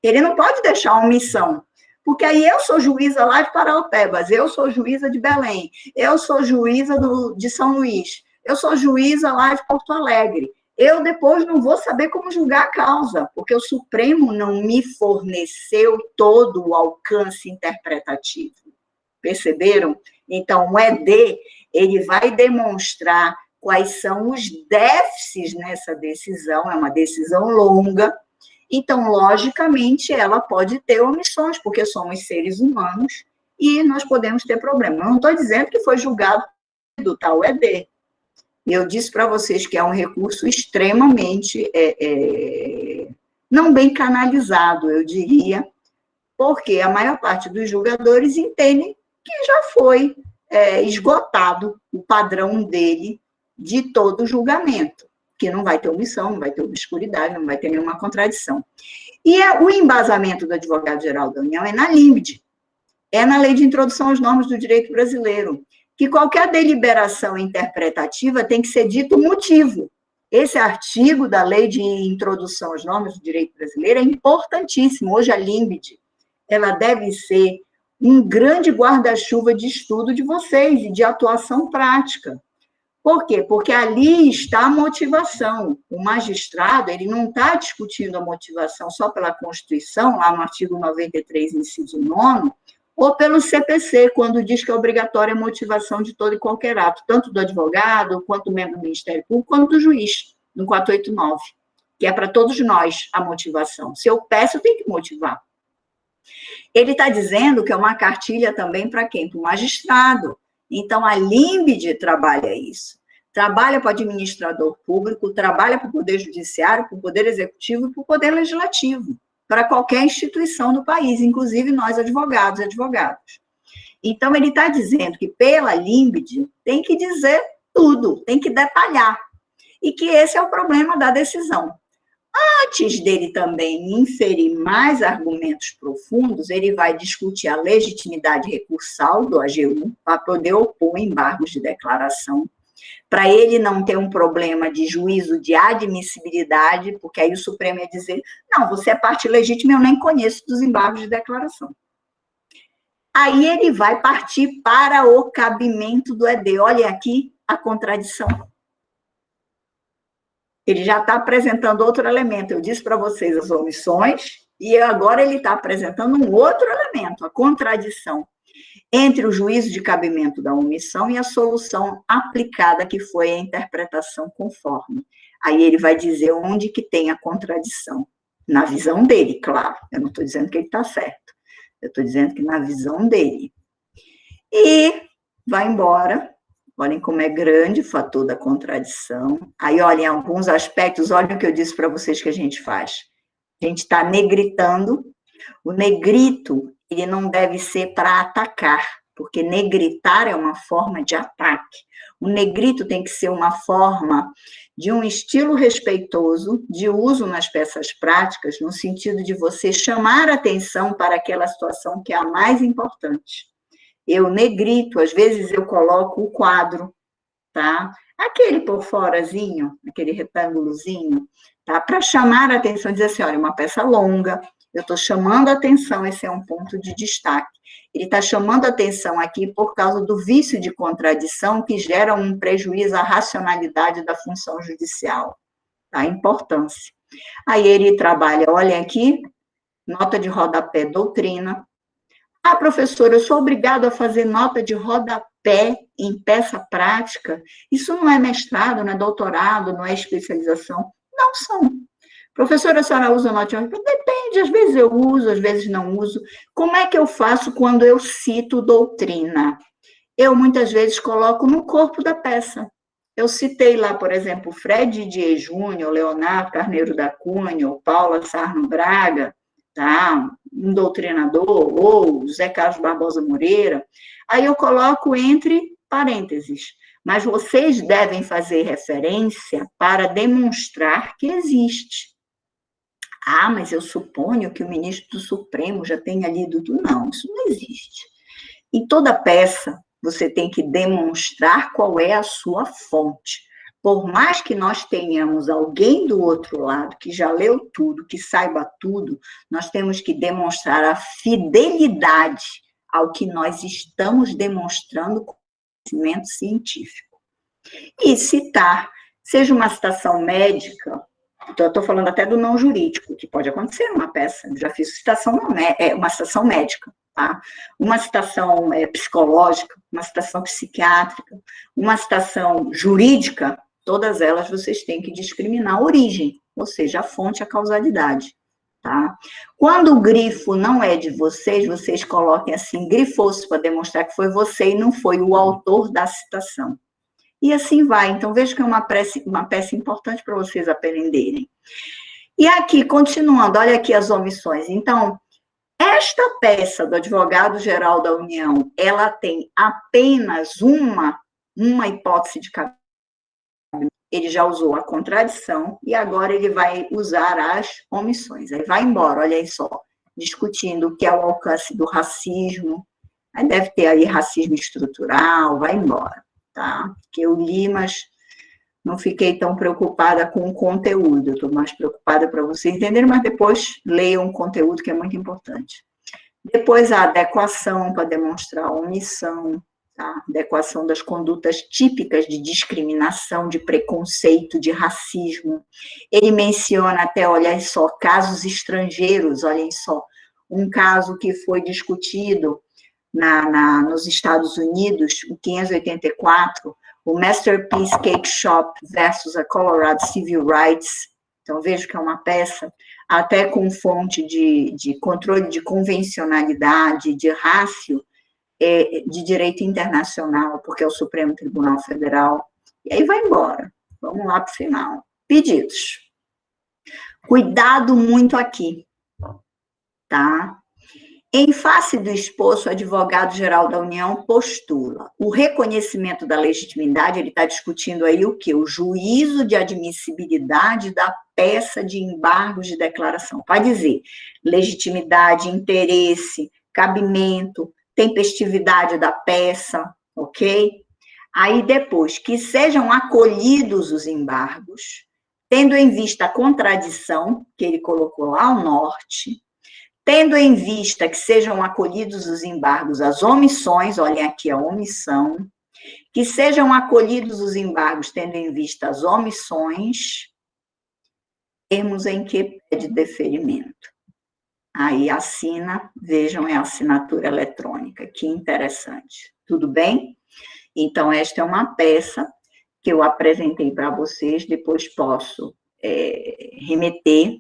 Ele não pode deixar a omissão, porque aí eu sou juíza lá de Paraupebas, eu sou juíza de Belém, eu sou juíza de São Luís, eu sou juíza lá de Porto Alegre. Eu depois não vou saber como julgar a causa, porque o Supremo não me forneceu todo o alcance interpretativo. Perceberam? Então, o ED, ele vai demonstrar quais são os déficits nessa decisão, é uma decisão longa, então, logicamente, ela pode ter omissões, porque somos seres humanos e nós podemos ter problemas. Eu não estou dizendo que foi julgado do tal ED. Eu disse para vocês que é um recurso extremamente não bem canalizado, eu diria, porque a maior parte dos julgadores entendem que já foi esgotado o padrão dele de todo julgamento, que não vai ter omissão, não vai ter obscuridade, não vai ter nenhuma contradição. E o embasamento do Advogado-Geral da União é na LIMBD, é na Lei de Introdução às Normas do Direito Brasileiro, que qualquer deliberação interpretativa tem que ser dito motivo. Esse artigo da Lei de Introdução às Normas do Direito Brasileiro é importantíssimo. Hoje a LIMBD, ela deve ser um grande guarda-chuva de estudo de vocês e de atuação prática. Por quê? Porque ali está a motivação. O magistrado, ele não está discutindo a motivação só pela Constituição, lá no artigo 93, inciso 9º, ou pelo CPC, quando diz que é obrigatória a motivação de todo e qualquer ato, tanto do advogado, quanto do membro do Ministério Público, quanto do juiz, no 489, que é para todos nós a motivação. Se eu peço, eu tenho que motivar. Ele está dizendo que é uma cartilha também para quem? Para o magistrado. Então, a LIMBD trabalha isso. Trabalha para o administrador público, trabalha para o Poder Judiciário, para o Poder Executivo e para o Poder Legislativo, para qualquer instituição do país, inclusive nós, advogados e advogadas. Então, ele está dizendo que, pela LIMBD, tem que dizer tudo, tem que detalhar. E que esse é o problema da decisão. Antes dele também inferir mais argumentos profundos, ele vai discutir a legitimidade recursal do AGU para poder opor embargos de declaração, para ele não ter um problema de juízo de admissibilidade, porque aí o Supremo ia dizer, não, você é parte legítima, eu nem conheço dos embargos de declaração. Aí ele vai partir para o cabimento do ED. Olha aqui a contradição. Ele já está apresentando outro elemento. Eu disse para vocês as omissões, e agora ele está apresentando um outro elemento, a contradição entre o juízo de cabimento da omissão e a solução aplicada, que foi a interpretação conforme. Aí ele vai dizer onde que tem a contradição. Na visão dele, claro. Eu não estou dizendo que ele está certo. Eu estou dizendo que na visão dele. E vai embora. Olhem como é grande o fator da contradição. Aí, olhem, em alguns aspectos, olhem o que eu disse para vocês que a gente faz. A gente está negritando. O negrito, ele não deve ser para atacar, porque negritar é uma forma de ataque. O negrito tem que ser uma forma de um estilo respeitoso, de uso nas peças práticas, no sentido de você chamar atenção para aquela situação que é a mais importante. Eu negrito, às vezes eu coloco o quadro, tá? Aquele por forazinho, aquele retângulozinho, tá? Para chamar a atenção, dizer assim, olha, uma peça longa, eu estou chamando a atenção, esse é um ponto de destaque. Ele está chamando a atenção aqui por causa do vício de contradição que gera um prejuízo à racionalidade da função judicial, tá? A importância. Aí ele trabalha, olha aqui, nota de rodapé, doutrina. Ah, professora, eu sou obrigado a fazer nota de rodapé em peça prática? Isso não é mestrado, não é doutorado, não é especialização? Não são. Professora, a senhora usa nota de rodapé? Depende, às vezes eu uso, às vezes não uso. Como é que eu faço quando eu cito doutrina? Eu, muitas vezes, coloco no corpo da peça. Eu citei lá, por exemplo, Fred Dias Júnior, Leonardo Carneiro da Cunha, ou Paula Sarno Braga, tá? Um doutrinador, ou José Carlos Barbosa Moreira, aí eu coloco entre parênteses. Mas vocês devem fazer referência para demonstrar que existe. Ah, mas eu suponho que o ministro do Supremo já tenha lido tudo. Não, isso não existe. Em toda peça, você tem que demonstrar qual é a sua fonte. Por mais que nós tenhamos alguém do outro lado que já leu tudo, que saiba tudo, nós temos que demonstrar a fidelidade ao que nós estamos demonstrando com conhecimento científico. E citar, seja uma citação médica, então eu estou falando até do não jurídico, que pode acontecer numa peça, eu já fiz citação, uma citação médica, tá? Uma citação psicológica, uma citação psiquiátrica, uma citação jurídica, todas elas vocês têm que discriminar a origem, ou seja, a fonte, a causalidade, tá? Quando o grifo não é de vocês, vocês coloquem assim, grifou-se para demonstrar que foi você e não foi o autor da citação. E assim vai. Então, vejo que é uma peça importante para vocês aprenderem. E aqui, continuando, olha aqui as omissões. Então, esta peça do Advogado-Geral da União, ela tem apenas uma hipótese de cabimento. Ele já usou a contradição e agora ele vai usar as omissões. Aí vai embora, olha aí só, discutindo o que é o alcance do racismo. Aí deve ter aí racismo estrutural, vai embora. Tá? Que eu li, mas não fiquei tão preocupada com o conteúdo, eu estou mais preocupada para vocês entenderem, mas depois leiam o conteúdo, que é muito importante. Depois a adequação para demonstrar a omissão, tá? Adequação das condutas típicas de discriminação, de preconceito, de racismo. Ele menciona até, olha só, casos estrangeiros, olhem só, um caso que foi discutido nos Estados Unidos, em 584, o Masterpiece Cake Shop versus a Colorado Civil Rights. Então, vejo que é uma peça, até com fonte de controle de convencionalidade, de rácio, de direito internacional, porque é o Supremo Tribunal Federal. E aí vai embora. Vamos lá para o final. Pedidos. Cuidado muito aqui, tá? Em face do exposto, o Advogado-Geral da União postula o reconhecimento da legitimidade, ele está discutindo aí o quê? O juízo de admissibilidade da peça de embargos de declaração. Vai dizer legitimidade, interesse, cabimento, tempestividade da peça, ok? Aí depois, que sejam acolhidos os embargos, tendo em vista a contradição, que ele colocou lá ao norte, tendo em vista que sejam acolhidos os embargos, as omissões, olhem aqui a omissão, que sejam acolhidos os embargos, tendo em vista as omissões, termos em que pede deferimento. Aí assina, vejam, é a assinatura eletrônica, que interessante. Tudo bem? Então, esta é uma peça que eu apresentei para vocês, depois posso remeter.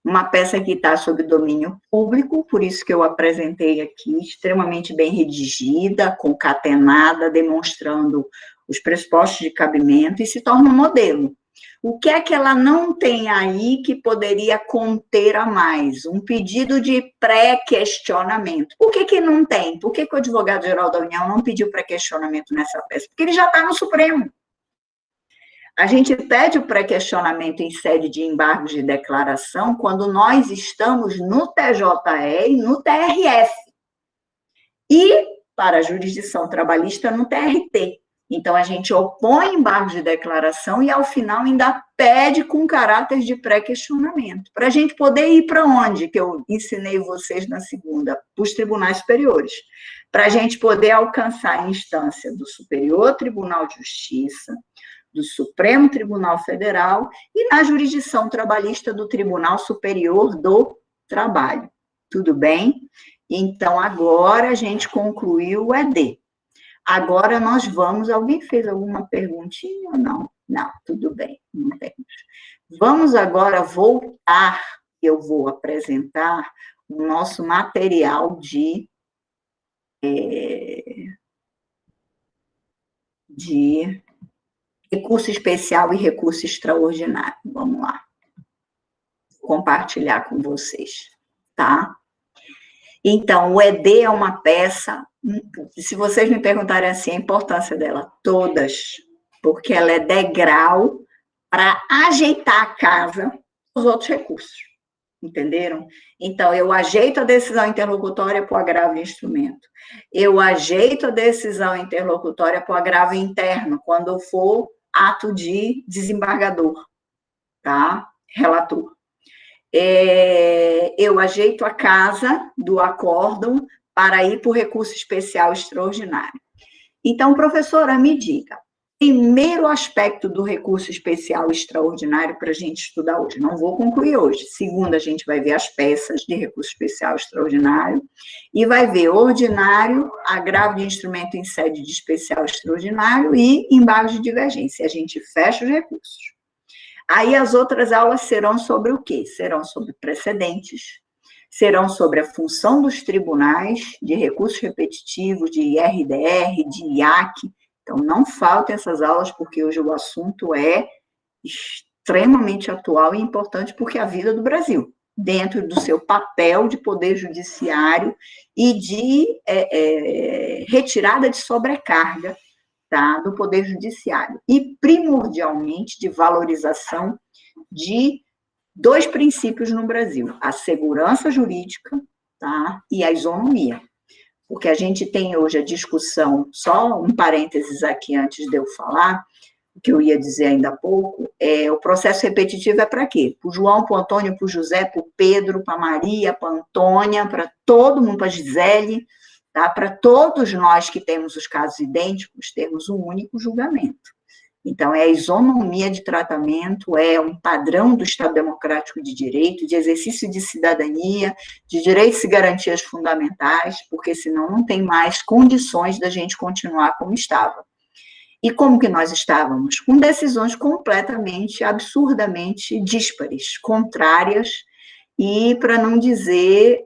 Uma peça que está sob domínio público, por isso que eu apresentei aqui, extremamente bem redigida, concatenada, demonstrando os pressupostos de cabimento, e se torna um modelo. O que é que ela não tem aí que poderia conter a mais? Um pedido de pré-questionamento. Por que não tem? Por que o Advogado-Geral da União não pediu pré-questionamento nessa peça? Porque ele já está no Supremo. A gente pede o pré-questionamento em sede de embargos de declaração quando nós estamos no TJE e no TRF. E, para a jurisdição trabalhista, no TRT. Então, a gente opõe embargos de declaração e, ao final, ainda pede com caráter de pré-questionamento, para a gente poder ir para onde, que eu ensinei vocês na segunda, para os tribunais superiores, para a gente poder alcançar a instância do Superior Tribunal de Justiça, do Supremo Tribunal Federal e na jurisdição trabalhista do Tribunal Superior do Trabalho. Tudo bem? Então, agora a gente concluiu o ED. Agora nós vamos... Alguém fez alguma perguntinha ou não? Não, tudo bem, não temos. Vamos agora voltar, eu vou apresentar o nosso material de recurso especial e recurso extraordinário. Vamos lá. Vou compartilhar com vocês, tá? Então, o ED é uma peça, se vocês me perguntarem assim, a importância dela, todas, porque ela é degrau para ajeitar a casa dos outros recursos, entenderam? Então, eu ajeito a decisão interlocutória para o agravo de instrumento, eu ajeito a decisão interlocutória para o agravo interno, quando for ato de desembargador, tá? Relator. Eu ajeito a casa do acórdão para ir para o recurso especial extraordinário. Então, professora, me diga, primeiro aspecto do recurso especial extraordinário para a gente estudar hoje, não vou concluir hoje. Segundo, a gente vai ver as peças de recurso especial extraordinário e vai ver ordinário, agravo de instrumento em sede de especial extraordinário e embargo de divergência. A gente fecha os recursos. Aí as outras aulas serão sobre o quê? Serão sobre precedentes, serão sobre a função dos tribunais de recursos repetitivos, de IRDR, de IAC. Então, não faltem essas aulas, porque hoje o assunto é extremamente atual e importante, porque é a vida do Brasil, dentro do seu papel de poder judiciário e de retirada de sobrecarga, tá, do Poder Judiciário, e primordialmente de valorização de dois princípios no Brasil, a segurança jurídica, tá, e a isonomia, porque a gente tem hoje a discussão, só um parênteses aqui antes de eu falar, o que eu ia dizer ainda há pouco, o processo repetitivo é para quê? Para o João, para o Antônio, para o José, para o Pedro, para a Maria, para a Antônia, para todo mundo, para a Gisele, tá? Para todos nós que temos os casos idênticos, temos um único julgamento. Então, é a isonomia de tratamento, é um padrão do Estado Democrático de Direito, de exercício de cidadania, de direitos e garantias fundamentais, porque senão não tem mais condições da gente continuar como estava. E como que nós estávamos? Com decisões completamente, absurdamente díspares, contrárias, e, para não dizer,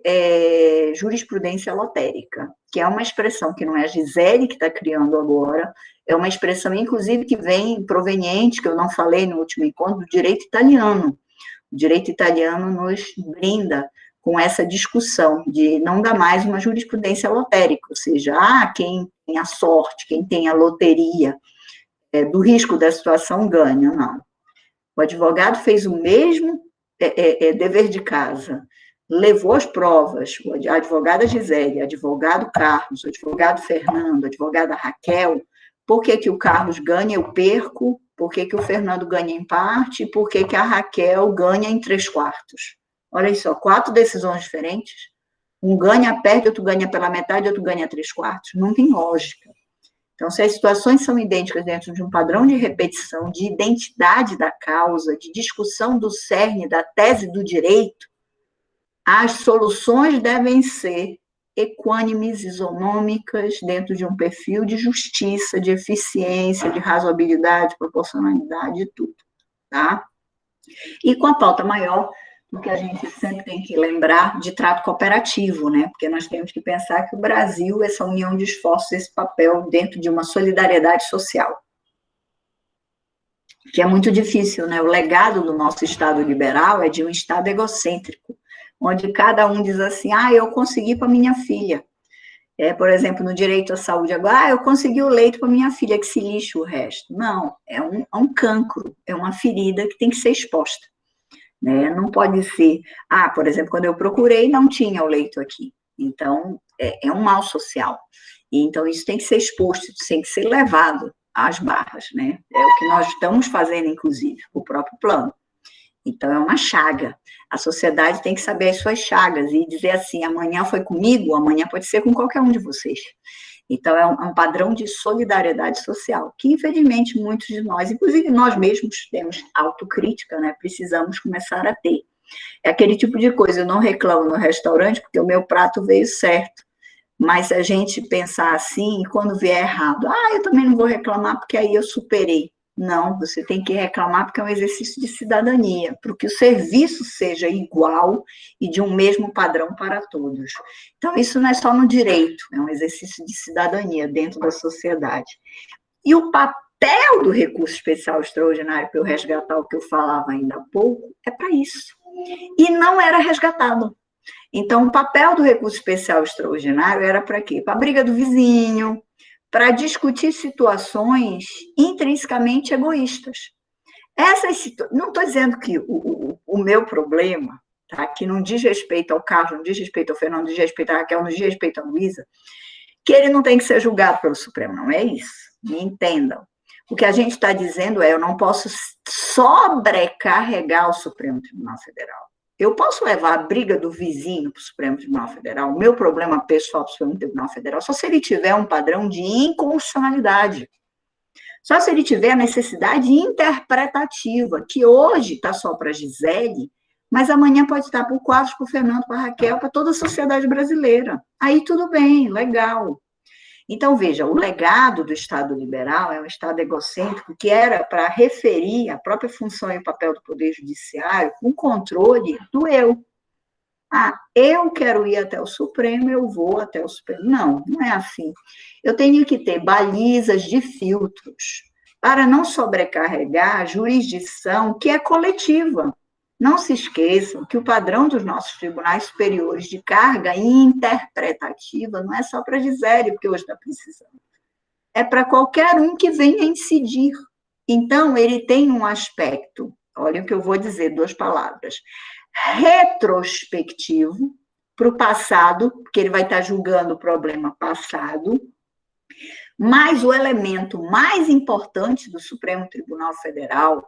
jurisprudência lotérica, que é uma expressão que não é a Gisele que está criando agora, é uma expressão, inclusive, que vem proveniente, que eu não falei no último encontro, do direito italiano. O direito italiano nos brinda com essa discussão de não dar mais uma jurisprudência lotérica, ou seja, quem tem a sorte, quem tem a loteria do risco da situação ganha, não. O advogado fez o mesmo dever de casa, levou as provas, a advogada Gisele, advogado Carlos, advogado Fernando, advogada Raquel, por que o Carlos ganha, eu perco, por que o Fernando ganha em parte, e por que a Raquel ganha em 3/4. Olha só, 4 decisões diferentes, um ganha, perde, outro ganha pela metade, outro ganha 3/4, não tem lógica. Então, se as situações são idênticas dentro de um padrão de repetição, de identidade da causa, de discussão do cerne, da tese do direito, as soluções devem ser equânimes, isonômicas, dentro de um perfil de justiça, de eficiência, de razoabilidade, proporcionalidade, de tudo, tá? E com a pauta maior, porque a gente sempre tem que lembrar de trato cooperativo, né? Porque nós temos que pensar que o Brasil, essa união de esforços, esse papel dentro de uma solidariedade social, que é muito difícil, né? O legado do nosso Estado liberal é de um Estado egocêntrico, onde cada um diz assim, eu consegui para minha filha. Por exemplo, no direito à saúde agora, eu consegui o leito para minha filha, que se lixe o resto. Não, é um cancro, é uma ferida que tem que ser exposta. Né? Não pode ser, por exemplo, quando eu procurei, não tinha o leito aqui. Então, é um mal social. E, então, isso tem que ser exposto, isso tem que ser levado às barras, né? É o que nós estamos fazendo, inclusive, o próprio plano. Então, é uma chaga. A sociedade tem que saber as suas chagas e dizer assim, amanhã foi comigo, amanhã pode ser com qualquer um de vocês. Então, é um padrão de solidariedade social, que, infelizmente, muitos de nós, inclusive nós mesmos, temos autocrítica, né? Precisamos começar a ter. É aquele tipo de coisa, eu não reclamo no restaurante, porque o meu prato veio certo. Mas a gente pensar assim, e quando vier errado, eu também não vou reclamar, porque aí eu superei. Não, você tem que reclamar porque é um exercício de cidadania, para que o serviço seja igual e de um mesmo padrão para todos. Então, isso não é só no direito, é um exercício de cidadania dentro da sociedade. E o papel do recurso especial extraordinário, para eu resgatar o que eu falava ainda há pouco, é para isso. E não era resgatado. Então, o papel do recurso especial extraordinário era para quê? Para a briga do vizinho, para discutir situações intrinsecamente egoístas. Não estou dizendo que o meu problema, tá, que não diz respeito ao Carlos, não diz respeito ao Fernando, não diz respeito à Raquel, não diz respeito à Luísa, que ele não tem que ser julgado pelo Supremo, não é isso. Me entendam. O que a gente está dizendo é, eu não posso sobrecarregar o Supremo Tribunal Federal. Eu posso levar a briga do vizinho para o Supremo Tribunal Federal, o meu problema pessoal para o Supremo Tribunal Federal, só se ele tiver um padrão de inconstitucionalidade. Só se ele tiver a necessidade interpretativa, que hoje está só para a Gisele, mas amanhã pode estar para o Quadros, para o Fernando, para a Raquel, para toda a sociedade brasileira. Aí tudo bem, legal. Então, veja, o legado do Estado liberal é um Estado egocêntrico que era para referir a própria função e o papel do Poder Judiciário com controle do eu. Eu quero ir até o Supremo, eu vou até o Supremo. Não, não é assim. Eu tenho que ter balizas de filtros para não sobrecarregar a jurisdição que é coletiva. Não se esqueçam que o padrão dos nossos tribunais superiores de carga interpretativa não é só para a Gisele, porque hoje está precisando. É para qualquer um que venha incidir. Então, ele tem um aspecto, olha o que eu vou dizer, 2 palavras, retrospectivo para o passado, porque ele vai estar julgando o problema passado, mas o elemento mais importante do Supremo Tribunal Federal,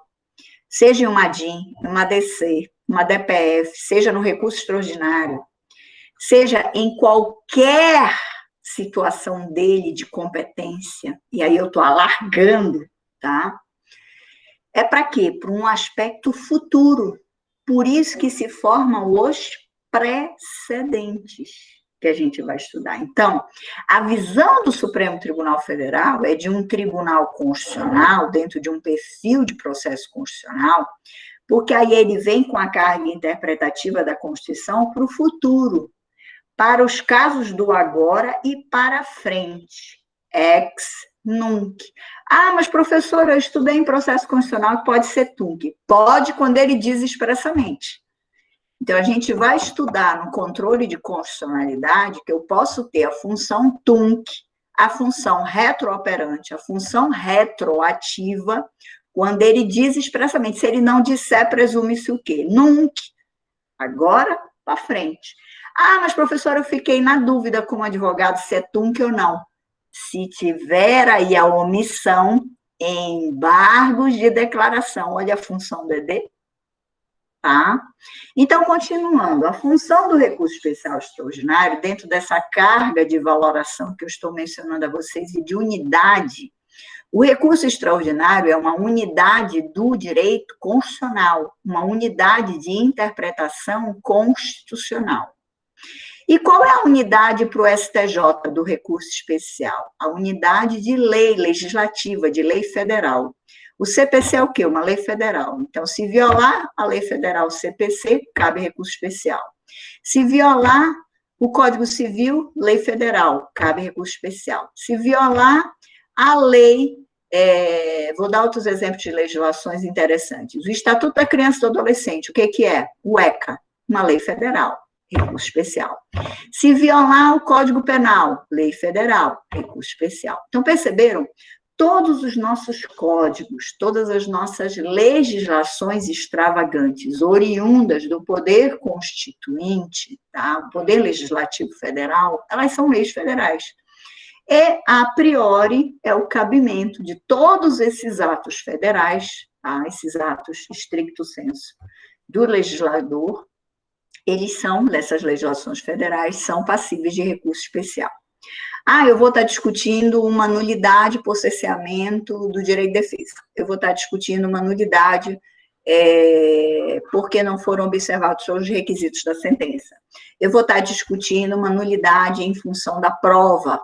seja em uma DIN, uma DC, uma DPF, seja no recurso extraordinário, seja em qualquer situação dele de competência, e aí eu estou alargando, tá? É para quê? Para um aspecto futuro. Por isso que se formam os precedentes que a gente vai estudar. Então, a visão do Supremo Tribunal Federal é de um tribunal constitucional, dentro de um perfil de processo constitucional, porque aí ele vem com a carga interpretativa da Constituição para o futuro, para os casos do agora e para frente. Ex nunc. Mas professora, eu estudei em processo constitucional, pode ser tunc. Pode quando ele diz expressamente. Então, a gente vai estudar no controle de constitucionalidade que eu posso ter a função tunc, a função retrooperante, a função retroativa, quando ele diz expressamente. Se ele não disser, presume-se o quê? Nunc. Agora, para frente. Mas professora, eu fiquei na dúvida como advogado se é tunc ou não. Se tiver aí a omissão, embargos de declaração. Olha a função do ED. Tá? Então, continuando, a função do recurso especial extraordinário, dentro dessa carga de valoração que eu estou mencionando a vocês e de unidade, o recurso extraordinário é uma unidade do direito constitucional, uma unidade de interpretação constitucional. E qual é a unidade para o STJ do recurso especial? A unidade de lei legislativa, de lei federal. O CPC é o quê? Uma lei federal. Então, se violar a lei federal CPC, cabe recurso especial. Se violar o Código Civil, lei federal, cabe recurso especial. Se violar a lei, vou dar outros exemplos de legislações interessantes. O Estatuto da Criança e do Adolescente, o que é? O ECA, uma lei federal, recurso especial. Se violar o Código Penal, lei federal, recurso especial. Então, perceberam? Todos os nossos códigos, todas as nossas legislações extravagantes, oriundas do poder constituinte, tá? O poder legislativo federal, elas são leis federais. E, a priori, é o cabimento de todos esses atos federais, tá? Esses atos stricto sensu do legislador, eles são, dessas legislações federais, são passíveis de recurso especial. Eu vou estar discutindo uma nulidade por cerceamento do direito de defesa. Eu vou estar discutindo uma nulidade porque não foram observados os requisitos da sentença. Eu vou estar discutindo uma nulidade em função da prova.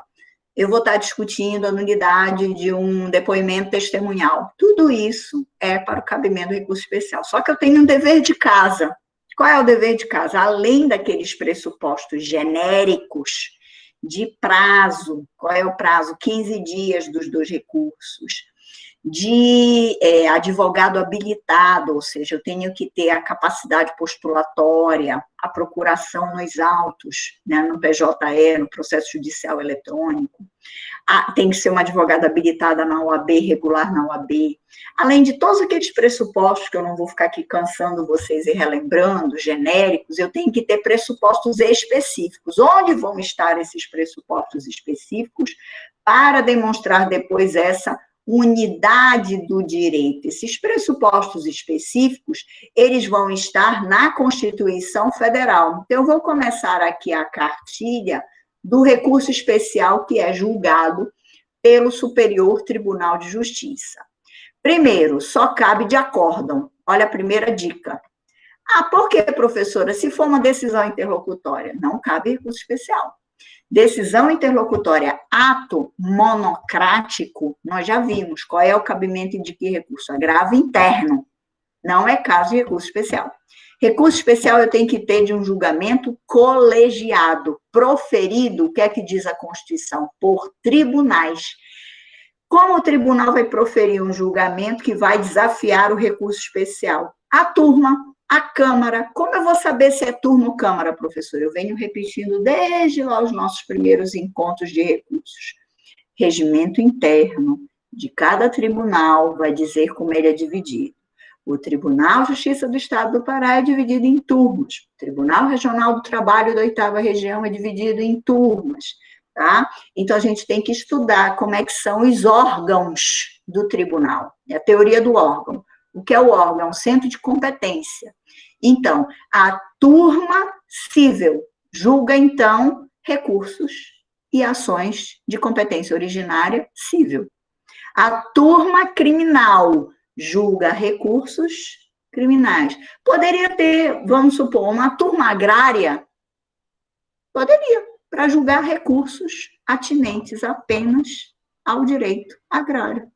Eu vou estar discutindo a nulidade de um depoimento testemunhal. Tudo isso é para o cabimento do recurso especial. Só que eu tenho um dever de casa. Qual é o dever de casa? Além daqueles pressupostos genéricos de prazo, qual é o prazo? 15 dias dos 2 recursos, de advogado habilitado, ou seja, eu tenho que ter a capacidade postulatória, a procuração nos autos, né, no PJE, no processo judicial eletrônico, tem que ser uma advogada habilitada na OAB, regular na OAB, além de todos aqueles pressupostos, que eu não vou ficar aqui cansando vocês e relembrando, genéricos, eu tenho que ter pressupostos específicos. Onde vão estar esses pressupostos específicos para demonstrar depois essa unidade do direito? Esses pressupostos específicos, eles vão estar na Constituição Federal. Então, eu vou começar aqui a cartilha do recurso especial que é julgado pelo Superior Tribunal de Justiça. Primeiro, só cabe de acórdão. Olha a primeira dica. Por que, professora? Se for uma decisão interlocutória, não cabe recurso especial. Decisão interlocutória, ato monocrático, nós já vimos qual é o cabimento de que recurso? Agravo interno, não é caso de recurso especial. Recurso especial eu tenho que ter de um julgamento colegiado, proferido, o que é que diz a Constituição? Por tribunais. Como o tribunal vai proferir um julgamento que vai desafiar o recurso especial? A turma, a Câmara. Como eu vou saber se é turma ou Câmara, professor? Eu venho repetindo desde lá os nossos primeiros encontros de recursos. Regimento interno de cada tribunal vai dizer como ele é dividido. O Tribunal de Justiça do Estado do Pará é dividido em turmas. O Tribunal Regional do Trabalho da 8ª Região é dividido em turmas, tá? Então, a gente tem que estudar como é que são os órgãos do tribunal. É a teoria do órgão. O que é o órgão? É um centro de competência. Então, a turma civil julga, então, recursos e ações de competência originária civil. A turma criminal julga recursos criminais. Poderia ter, vamos supor, uma turma agrária? Poderia, para julgar recursos atinentes apenas ao direito agrário.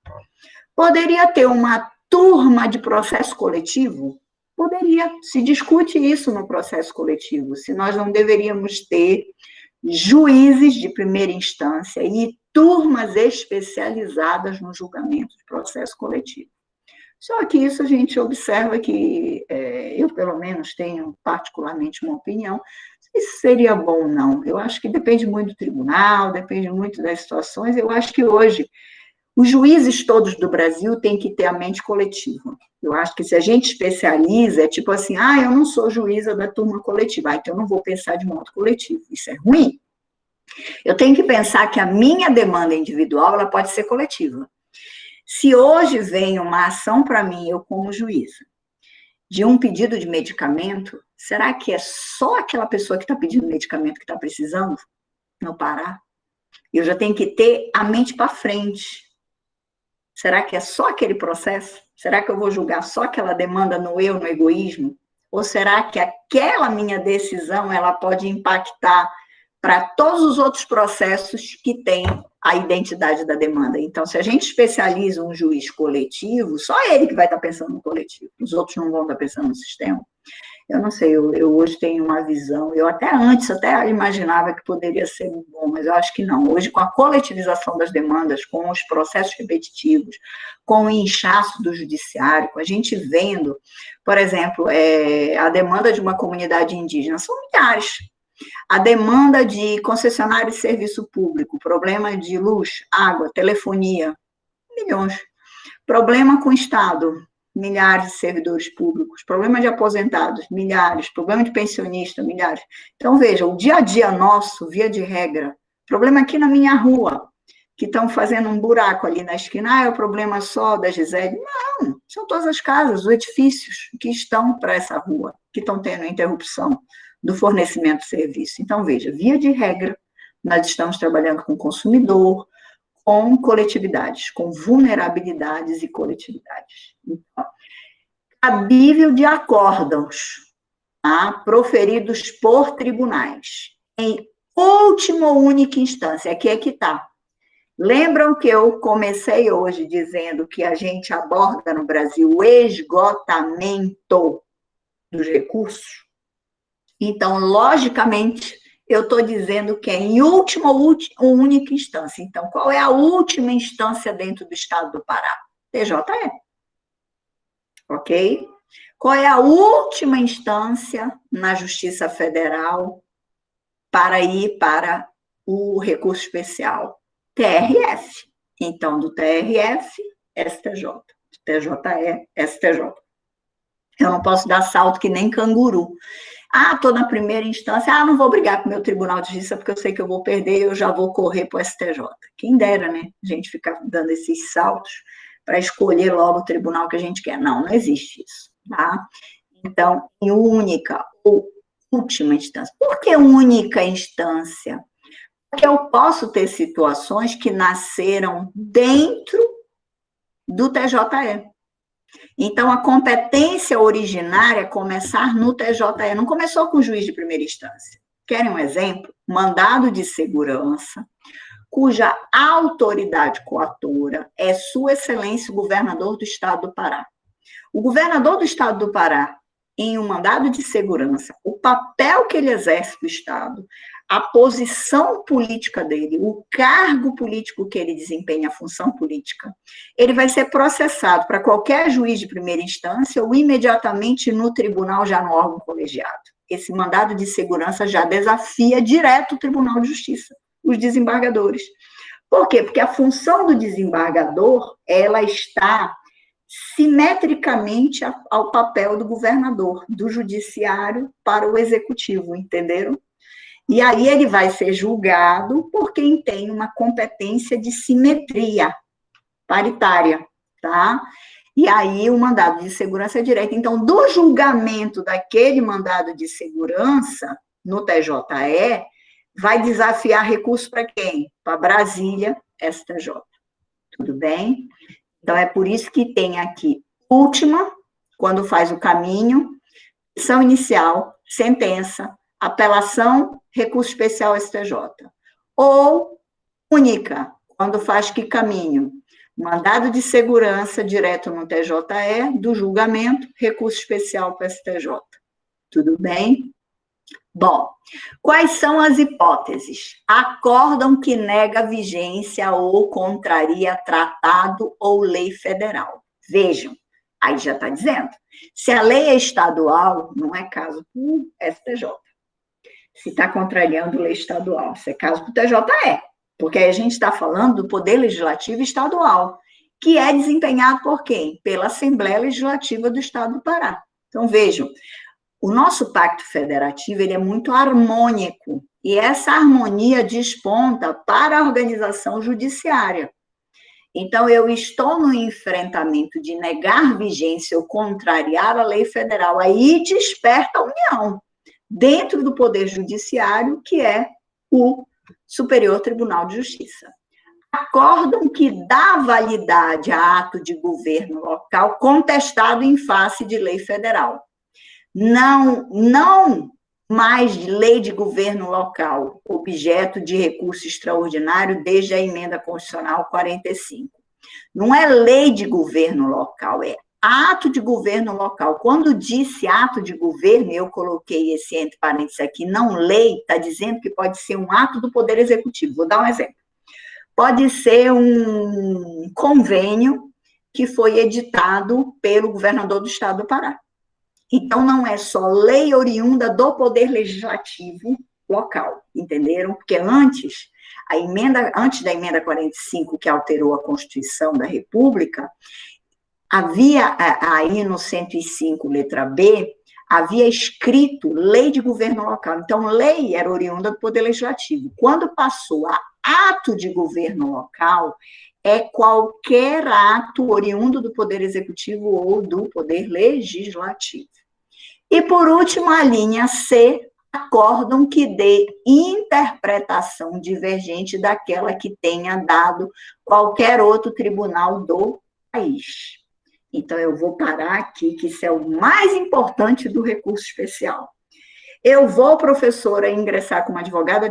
Poderia ter uma turma de processo coletivo? Poderia, se discute isso no processo coletivo, se nós não deveríamos ter juízes de primeira instância e turmas especializadas no julgamento de processo coletivo. Só que isso a gente observa que, eu pelo menos tenho particularmente uma opinião, se seria bom ou não. Eu acho que depende muito do tribunal, depende muito das situações. Eu acho que hoje os juízes todos do Brasil têm que ter a mente coletiva. Eu acho que se a gente especializa, é tipo assim, eu não sou juíza da turma coletiva, então eu não vou pensar de modo coletivo. Isso é ruim. Eu tenho que pensar que a minha demanda individual, ela pode ser coletiva. Se hoje vem uma ação para mim, eu como juíza, de um pedido de medicamento, será que é só aquela pessoa que está pedindo medicamento que está precisando no Pará? Eu já tenho que ter a mente para frente. Será que é só aquele processo? Será que eu vou julgar só aquela demanda no eu, no egoísmo? Ou será que aquela minha decisão, ela pode impactar para todos os outros processos que têm a identidade da demanda? Então, se a gente especializa um juiz coletivo, só ele que vai estar pensando no coletivo, os outros não vão estar pensando no sistema. Eu não sei, eu hoje tenho uma visão, eu até antes imaginava que poderia ser bom, mas eu acho que não. Hoje, com a coletivização das demandas, com os processos repetitivos, com o inchaço do judiciário, com a gente vendo, por exemplo, a demanda de uma comunidade indígena, são milhares. A demanda de concessionário de serviço público, problema de luz, água, telefonia, milhões. Problema com o Estado, milhares de servidores públicos. Problema de aposentados, milhares. Problema de pensionista, milhares. Então, veja, o dia a dia nosso, via de regra, problema aqui na minha rua, que estão fazendo um buraco ali na esquina, é o problema só da Gisele. Não, são todas as casas, os edifícios que estão para essa rua, que estão tendo interrupção do fornecimento de serviço. Então, veja, via de regra, nós estamos trabalhando com o consumidor, com coletividades, com vulnerabilidades e coletividades. Então, cabível de acórdãos, tá? Proferidos por tribunais, em última ou única instância, aqui é que está. Lembram que eu comecei hoje dizendo que a gente aborda no Brasil o esgotamento dos recursos? Então, logicamente, eu estou dizendo que é em última ou única instância. Então, qual é a última instância dentro do Estado do Pará? TJE. Ok? Qual é a última instância na Justiça Federal para ir para o recurso especial? TRF. Então, do TRF, STJ. Do TJE, STJ. Eu não posso dar salto que nem canguru. Ah, estou na primeira instância, não vou brigar com o meu Tribunal de Justiça porque eu sei que eu vou perder, eu já vou correr para o STJ. Quem dera, né? A gente ficar dando esses saltos para escolher logo o tribunal que a gente quer. Não, não existe isso, tá? Então, em única ou última instância. Por que única instância? Porque eu posso ter situações que nasceram dentro do TJE. Então, a competência originária é começar no TJE, não começou com o juiz de primeira instância. Querem um exemplo? Mandado de segurança, cuja autoridade coatora é Sua Excelência o Governador do Estado do Pará. O governador do Estado do Pará, em um mandado de segurança, o papel que ele exerce no Estado, a posição política dele, o cargo político que ele desempenha, a função política, ele vai ser processado para qualquer juiz de primeira instância ou imediatamente no tribunal, já no órgão colegiado. Esse mandado de segurança já desafia direto o Tribunal de Justiça, os desembargadores. Por quê? Porque a função do desembargador, ela está simetricamente ao papel do governador, do judiciário para o executivo, entenderam? E aí ele vai ser julgado por quem tem uma competência de simetria paritária, tá? E aí o mandado de segurança é direto. Então, do julgamento daquele mandado de segurança no TJE, vai desafiar recurso para quem? Para Brasília, STJ. Tudo bem? Então, é por isso que tem aqui última, quando faz o caminho, ação inicial, sentença, apelação, recurso especial STJ. Ou única, quando faz que caminho? Mandado de segurança direto no TJE, do julgamento, recurso especial para STJ. Tudo bem? Bom, quais são as hipóteses? Acórdão que nega vigência ou contraria tratado ou lei federal. Vejam, aí já está dizendo. Se a lei é estadual, não é caso para o STJ. Se está contrariando lei estadual, isso é caso para o TJE. Porque aí a gente está falando do Poder Legislativo Estadual, que é desempenhado por quem? Pela Assembleia Legislativa do Estado do Pará. Então, vejam, o nosso pacto federativo ele é muito harmônico, e essa harmonia desponta para a organização judiciária. Então, eu estou no enfrentamento de negar vigência ou contrariar a lei federal, aí desperta a união dentro do Poder Judiciário, que é o Superior Tribunal de Justiça. Acórdão que dá validade a ato de governo local contestado em face de lei federal. Não mais lei de governo local, objeto de recurso extraordinário desde a emenda constitucional 45. Não é lei de governo local, é ato de governo local. Quando disse ato de governo, eu coloquei esse entre parênteses aqui, não lei, está dizendo que pode ser um ato do Poder Executivo. Vou dar um exemplo. Pode ser um convênio que foi editado pelo governador do Estado do Pará. Então, não é só lei oriunda do Poder Legislativo local, entenderam? Porque antes da emenda 45, que alterou a Constituição da República, havia aí no 105, letra B, havia escrito lei de governo local. Então, lei era oriunda do Poder Legislativo. Quando passou a ato de governo local é qualquer ato oriundo do Poder Executivo ou do Poder Legislativo. E, por último, a linha C, acórdão que dê interpretação divergente daquela que tenha dado qualquer outro tribunal do país. Então, eu vou parar aqui, que isso é o mais importante do recurso especial. Eu vou, professora, ingressar como advogada,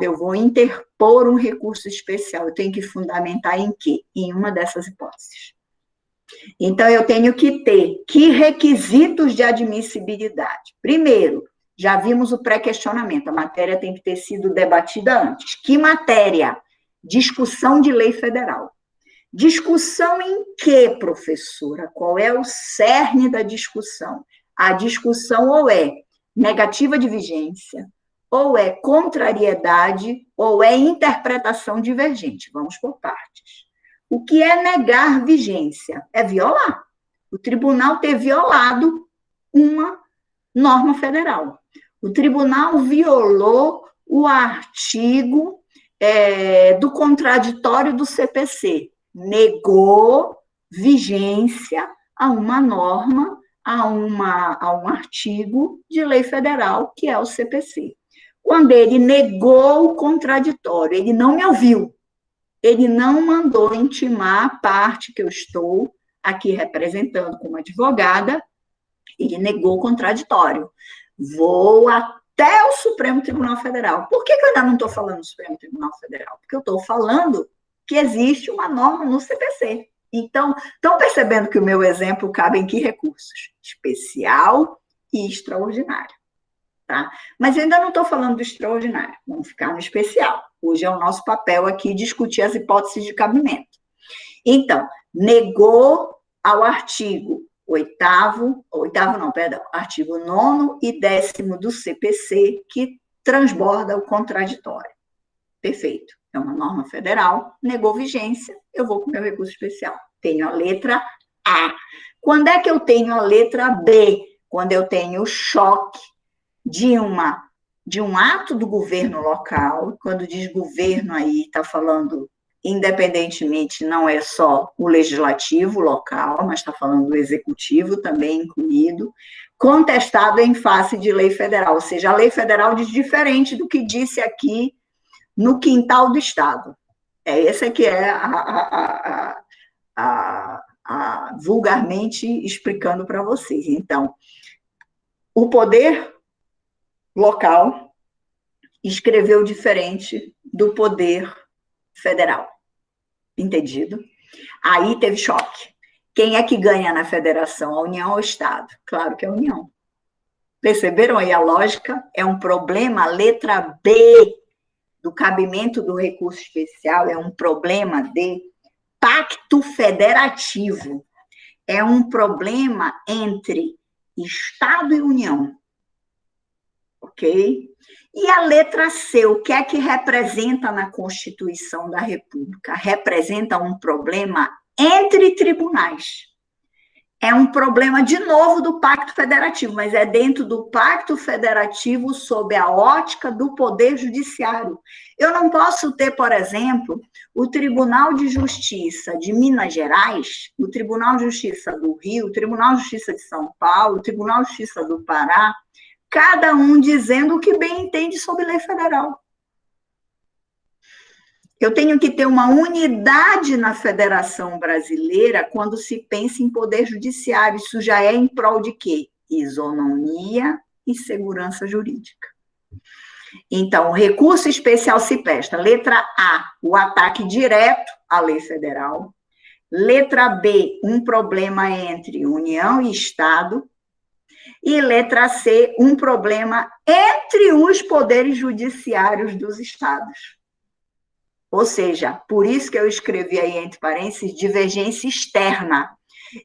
eu vou interpor um recurso especial. Eu tenho que fundamentar em quê? Em uma dessas hipóteses. Então, eu tenho que ter que requisitos de admissibilidade. Primeiro, já vimos o pré-questionamento, a matéria tem que ter sido debatida antes. Que matéria? Discussão de lei federal. Discussão em quê, professora? Qual é o cerne da discussão? A discussão ou é negativa de vigência, ou é contrariedade, ou é interpretação divergente. Vamos por partes. O que é negar vigência? É violar. O tribunal ter violado uma norma federal. O tribunal violou o artigo do contraditório do CPC, negou vigência a uma norma, a um artigo de lei federal, que é o CPC. Quando ele negou o contraditório, ele não me ouviu, ele não mandou intimar a parte que eu estou aqui representando como advogada, ele negou o contraditório. Vou até o Supremo Tribunal Federal. Por que eu ainda não estou falando do Supremo Tribunal Federal? Porque eu estou falando que existe uma norma no CPC. Então, estão percebendo que o meu exemplo cabe em que recursos? Especial e extraordinário. Tá? Mas eu ainda não estou falando do extraordinário, vamos ficar no especial. Hoje é o nosso papel aqui discutir as hipóteses de cabimento. Então, negou ao artigo artigo 9º e 10º do CPC, que transborda o contraditório. Perfeito. É uma norma federal, negou vigência, eu vou com o meu recurso especial. Tenho a letra A. Quando é que eu tenho a letra B? Quando eu tenho o choque de um ato do governo local. Quando diz governo aí, está falando independentemente, não é só o legislativo local, mas está falando do executivo também incluído, contestado em face de lei federal, ou seja, a lei federal diz diferente do que disse aqui no quintal do Estado. Essa que é vulgarmente explicando para vocês. Então, o poder local escreveu diferente do poder federal. Entendido? Aí teve choque. Quem é que ganha na federação? A União ou o Estado? Claro que é a União. Perceberam aí a lógica? É um problema, a letra B do cabimento do recurso especial é um problema de pacto federativo. É um problema entre Estado e União. Ok? E a letra C, o que é que representa na Constituição da República? Representa um problema entre tribunais. É um problema, de novo, do Pacto Federativo, mas é dentro do Pacto Federativo sob a ótica do Poder Judiciário. Eu não posso ter, por exemplo, o Tribunal de Justiça de Minas Gerais, o Tribunal de Justiça do Rio, o Tribunal de Justiça de São Paulo, o Tribunal de Justiça do Pará, cada um dizendo o que bem entende sobre lei federal. Eu tenho que ter uma unidade na Federação Brasileira quando se pensa em poder judiciário. Isso já é em prol de quê? Isonomia e segurança jurídica. Então, o recurso especial se presta. Letra A, o ataque direto à lei federal. Letra B, um problema entre União e Estado. E letra C, um problema entre os poderes judiciários dos estados. Ou seja, por isso que eu escrevi aí, entre parênteses, divergência externa.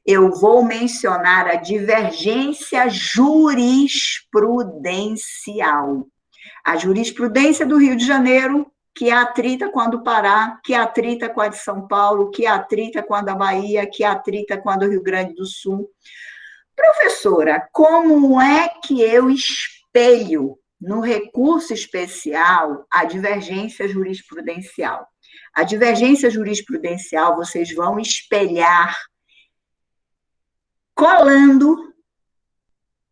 Eu vou mencionar a divergência jurisprudencial. A jurisprudência do Rio de Janeiro, que atrita com a do Pará, que atrita com a de São Paulo, que atrita com a da Bahia, que atrita com a do Rio Grande do Sul. Professora, como é que eu espelho no recurso especial, a divergência jurisprudencial. A divergência jurisprudencial, vocês vão espelhar colando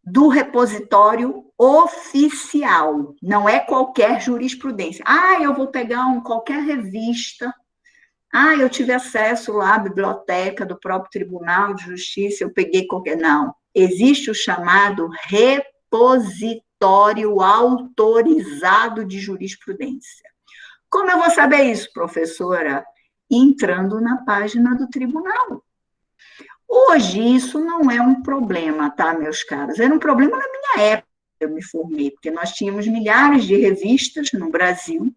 do repositório oficial, não é qualquer jurisprudência. Eu vou pegar qualquer revista, eu tive acesso lá à biblioteca do próprio Tribunal de Justiça, eu peguei qualquer... Não, existe o chamado repositório autorizado de jurisprudência. Como eu vou saber isso, professora? Entrando na página do tribunal. Hoje, isso não é um problema, tá, meus caros? Era um problema na minha época, eu me formei, porque nós tínhamos milhares de revistas no Brasil,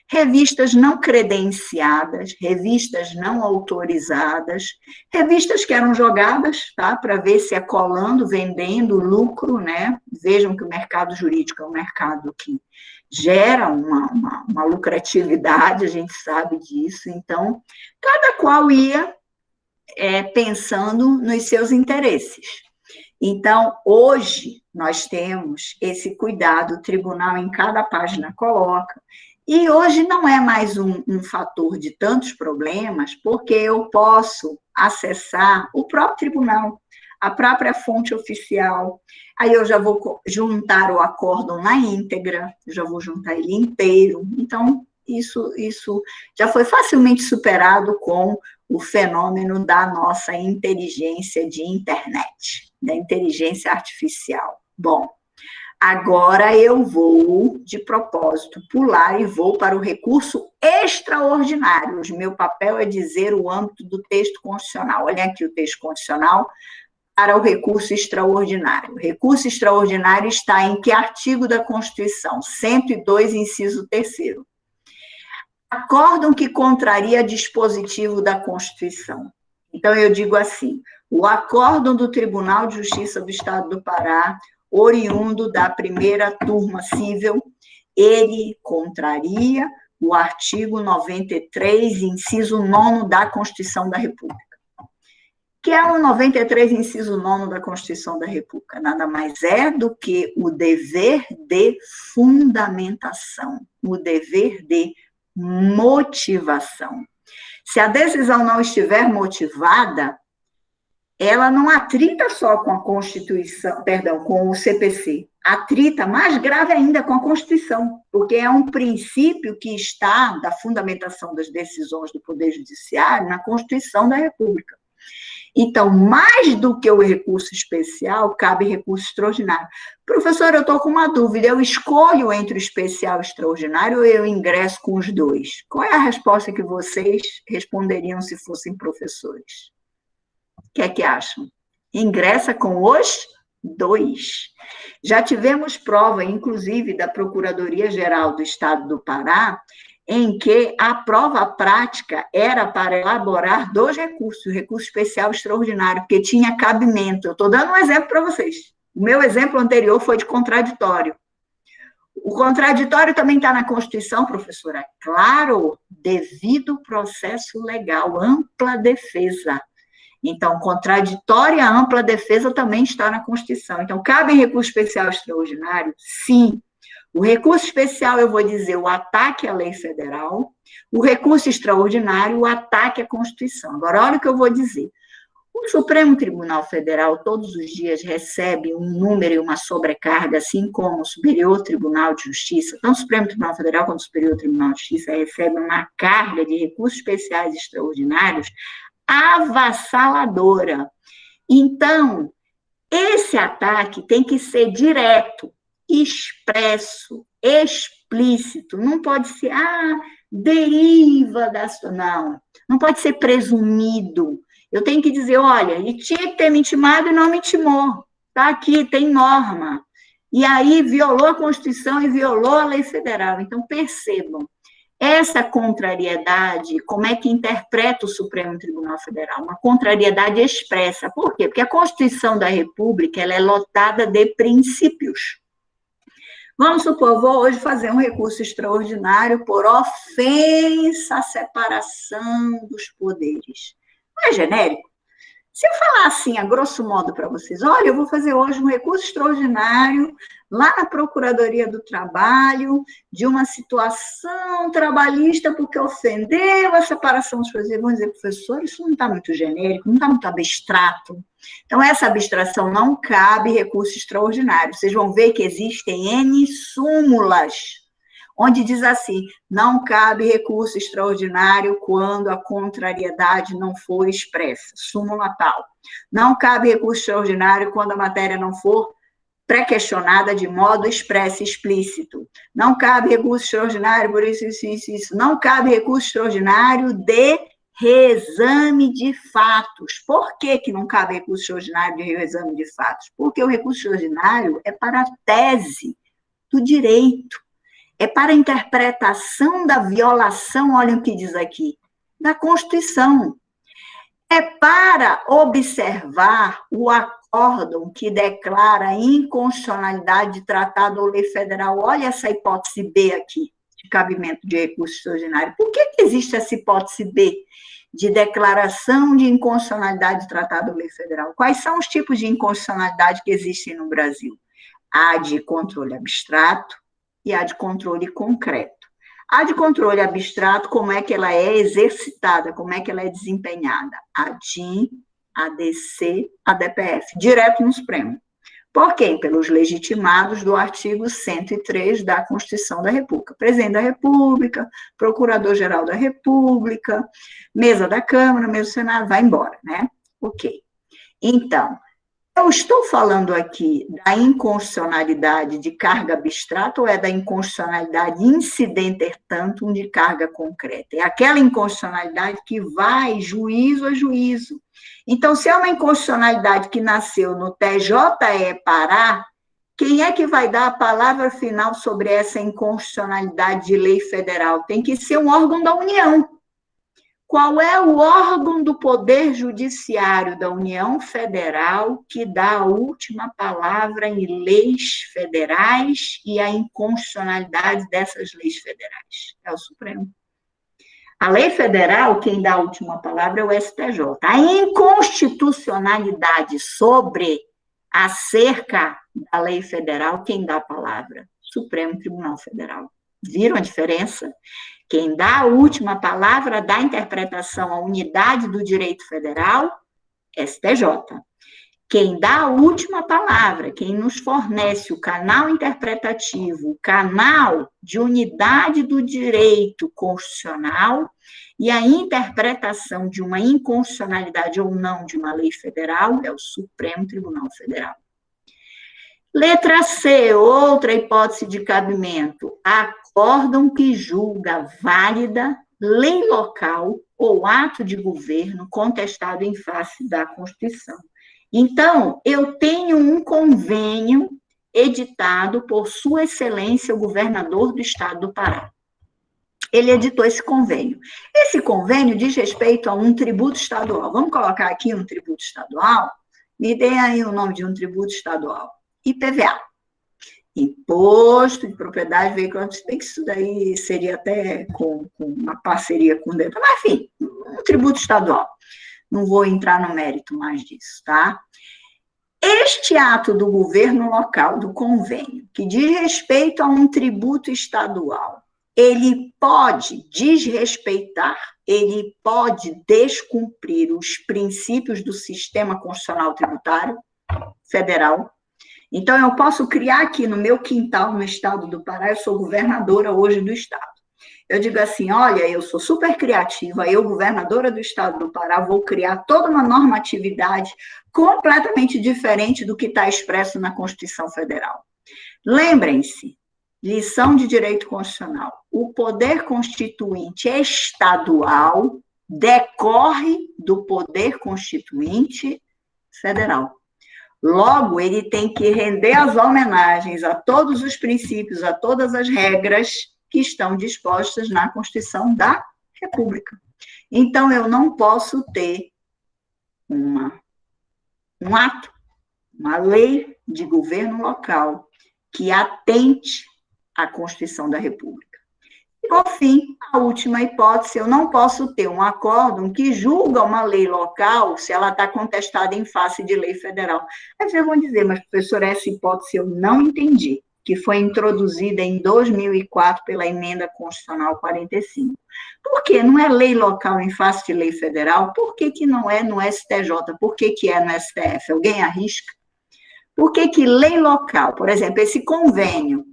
revistas não credenciadas, revistas não autorizadas, revistas que eram jogadas, tá, para ver se é colando, vendendo, lucro, né? Vejam que o mercado jurídico é um mercado que gera uma lucratividade, a gente sabe disso, então, cada qual ia pensando nos seus interesses. Então, hoje, nós temos esse cuidado, o tribunal em cada página coloca, e hoje não é mais um fator de tantos problemas, porque eu posso acessar o próprio tribunal, a própria fonte oficial, aí eu já vou juntar o acórdão na íntegra, já vou juntar ele inteiro, então, isso já foi facilmente superado com o fenômeno da nossa inteligência de internet, da inteligência artificial. Bom, agora eu vou, de propósito, pular e vou para o recurso extraordinário. O meu papel é dizer o âmbito do texto constitucional. Olha aqui o texto constitucional para o recurso extraordinário. O recurso extraordinário está em que artigo da Constituição? 102, inciso 3º. Acórdão que contraria dispositivo da Constituição. Então, eu digo assim, o acórdão do Tribunal de Justiça do Estado do Pará, oriundo da primeira turma cível, ele contraria o artigo 93, inciso 9 da Constituição da República. Que é o 93, inciso 9 da Constituição da República? Nada mais é do que o dever de fundamentação, o dever de motivação. Se a decisão não estiver motivada, ela não atrita só com a Constituição, perdão, com o CPC, atrita mais grave ainda com a Constituição, porque é um princípio que está da fundamentação das decisões do Poder Judiciário na Constituição da República. Então, mais do que o recurso especial, cabe recurso extraordinário. Professor, eu estou com uma dúvida, eu escolho entre o especial e o extraordinário ou eu ingresso com os dois? Qual é a resposta que vocês responderiam se fossem professores? O que é que acham? Ingressa com os dois. Já tivemos prova, inclusive, da Procuradoria-Geral do Estado do Pará, em que a prova prática era para elaborar 2 recursos, o recurso especial e extraordinário, porque tinha cabimento. Eu estou dando um exemplo para vocês. O meu exemplo anterior foi de contraditório. O contraditório também está na Constituição, professora? Claro, devido processo legal, ampla defesa. Então, contraditório e ampla defesa também está na Constituição. Então, cabe recurso especial e extraordinário? Sim. O recurso especial, eu vou dizer, o ataque à lei federal, o recurso extraordinário, o ataque à Constituição. Agora, olha o que eu vou dizer. O Supremo Tribunal Federal, todos os dias, recebe um número e uma sobrecarga, assim como o Superior Tribunal de Justiça, tanto o Supremo Tribunal Federal quanto o Superior Tribunal de Justiça recebem uma carga de recursos especiais e extraordinários avassaladora. Então, esse ataque tem que ser direto, expresso, explícito, não pode ser, deriva da situação, não pode ser presumido. Eu tenho que dizer, olha, ele tinha que ter me intimado e não me intimou, está aqui, tem norma. E aí violou a Constituição e violou a lei federal. Então, percebam, essa contrariedade, como é que interpreta o Supremo Tribunal Federal? Uma contrariedade expressa. Por quê? Porque a Constituição da República ela é lotada de princípios. Vamos supor, eu vou hoje fazer um recurso extraordinário por ofensa à separação dos poderes. Não é genérico? Se eu falar assim, a grosso modo para vocês, olha, eu vou fazer hoje um recurso extraordinário lá na Procuradoria do Trabalho, de uma situação trabalhista porque ofendeu a separação dos poderes, vão dizer, professor, isso não está muito genérico, não está muito abstrato. Então, essa abstração não cabe recurso extraordinário. Vocês vão ver que existem N súmulas onde diz assim, não cabe recurso extraordinário quando a contrariedade não for expressa, súmula tal. Não cabe recurso extraordinário quando a matéria não for pré-questionada de modo expresso e explícito. Não cabe recurso extraordinário por isso, isso, isso, isso. Não cabe recurso extraordinário de reexame de fatos. Por que que não cabe recurso extraordinário de reexame de fatos? Porque o recurso extraordinário é para a tese do direito. É para a interpretação da violação, olha o que diz aqui, da Constituição. É para observar o acórdão que declara a inconstitucionalidade de tratado ou lei federal. Olha essa hipótese B aqui, de cabimento de recurso extraordinário. Por que existe essa hipótese B de declaração de inconstitucionalidade de tratado ou lei federal? Quais são os tipos de inconstitucionalidade que existem no Brasil? A de controle abstrato, e a de controle concreto. A de controle abstrato, como é que ela é exercitada, como é que ela é desempenhada? A DIN, a DC, a DPF, direto no Supremo. Por quem? Pelos legitimados do artigo 103 da Constituição da República. Presidente da República, Procurador-Geral da República, mesa da Câmara, mesa do Senado, vai embora, né? Ok. Então, eu estou falando aqui da inconstitucionalidade de carga abstrata ou é da inconstitucionalidade incidenter tantum de carga concreta? É aquela inconstitucionalidade que vai juízo a juízo. Então, se é uma inconstitucionalidade que nasceu no TJE Pará, quem é que vai dar a palavra final sobre essa inconstitucionalidade de lei federal? Tem que ser um órgão da União. Qual é o órgão do Poder Judiciário da União Federal que dá a última palavra em leis federais e a inconstitucionalidade dessas leis federais? É o Supremo. A lei federal, quem dá a última palavra é o STJ. A inconstitucionalidade sobre, acerca da lei federal, quem dá a palavra? Supremo Tribunal Federal. Viram a diferença? Quem dá a última palavra da interpretação à unidade do direito federal, STJ. Quem dá a última palavra, quem nos fornece o canal interpretativo, o canal de unidade do direito constitucional e a interpretação de uma inconstitucionalidade ou não de uma lei federal, é o Supremo Tribunal Federal. Letra C, outra hipótese de cabimento. Acórdão que julga válida lei local ou ato de governo contestado em face da Constituição. Então, eu tenho um convênio editado por Sua Excelência, o governador do Estado do Pará. Ele editou esse convênio. Esse convênio diz respeito a um tributo estadual. Vamos colocar aqui um tributo estadual? Me dê aí o nome de um tributo estadual. IPVA, Imposto de Propriedade Veicular, se bem que isso daí seria até com uma parceria com o DETRAN, mas enfim, um tributo estadual. Não vou entrar no mérito mais disso, tá? Este ato do governo local, do convênio, que diz respeito a um tributo estadual, ele pode desrespeitar, ele pode descumprir os princípios do sistema constitucional tributário federal. Então, eu posso criar aqui no meu quintal, no estado do Pará, eu sou governadora hoje do estado. Eu digo assim, olha, eu sou super criativa, eu, governadora do estado do Pará, vou criar toda uma normatividade completamente diferente do que está expresso na Constituição Federal. Lembrem-se, lição de direito constitucional, o poder constituinte estadual decorre do poder constituinte federal. Logo, ele tem que render as homenagens a todos os princípios, a todas as regras que estão dispostas na Constituição da República. Então, eu não posso ter um ato, uma lei de governo local que atente à Constituição da República. E, por fim, A última hipótese, eu não posso ter um acórdão que julga uma lei local se ela está contestada em face de lei federal. Aí vocês vão dizer, mas, professor, essa hipótese eu não entendi, que foi introduzida em 2004 pela Emenda Constitucional 45. Por que não é lei local em face de lei federal? Por que que não é no STJ? Por que que é no STF? Alguém arrisca? Por que que lei local, por exemplo, esse convênio,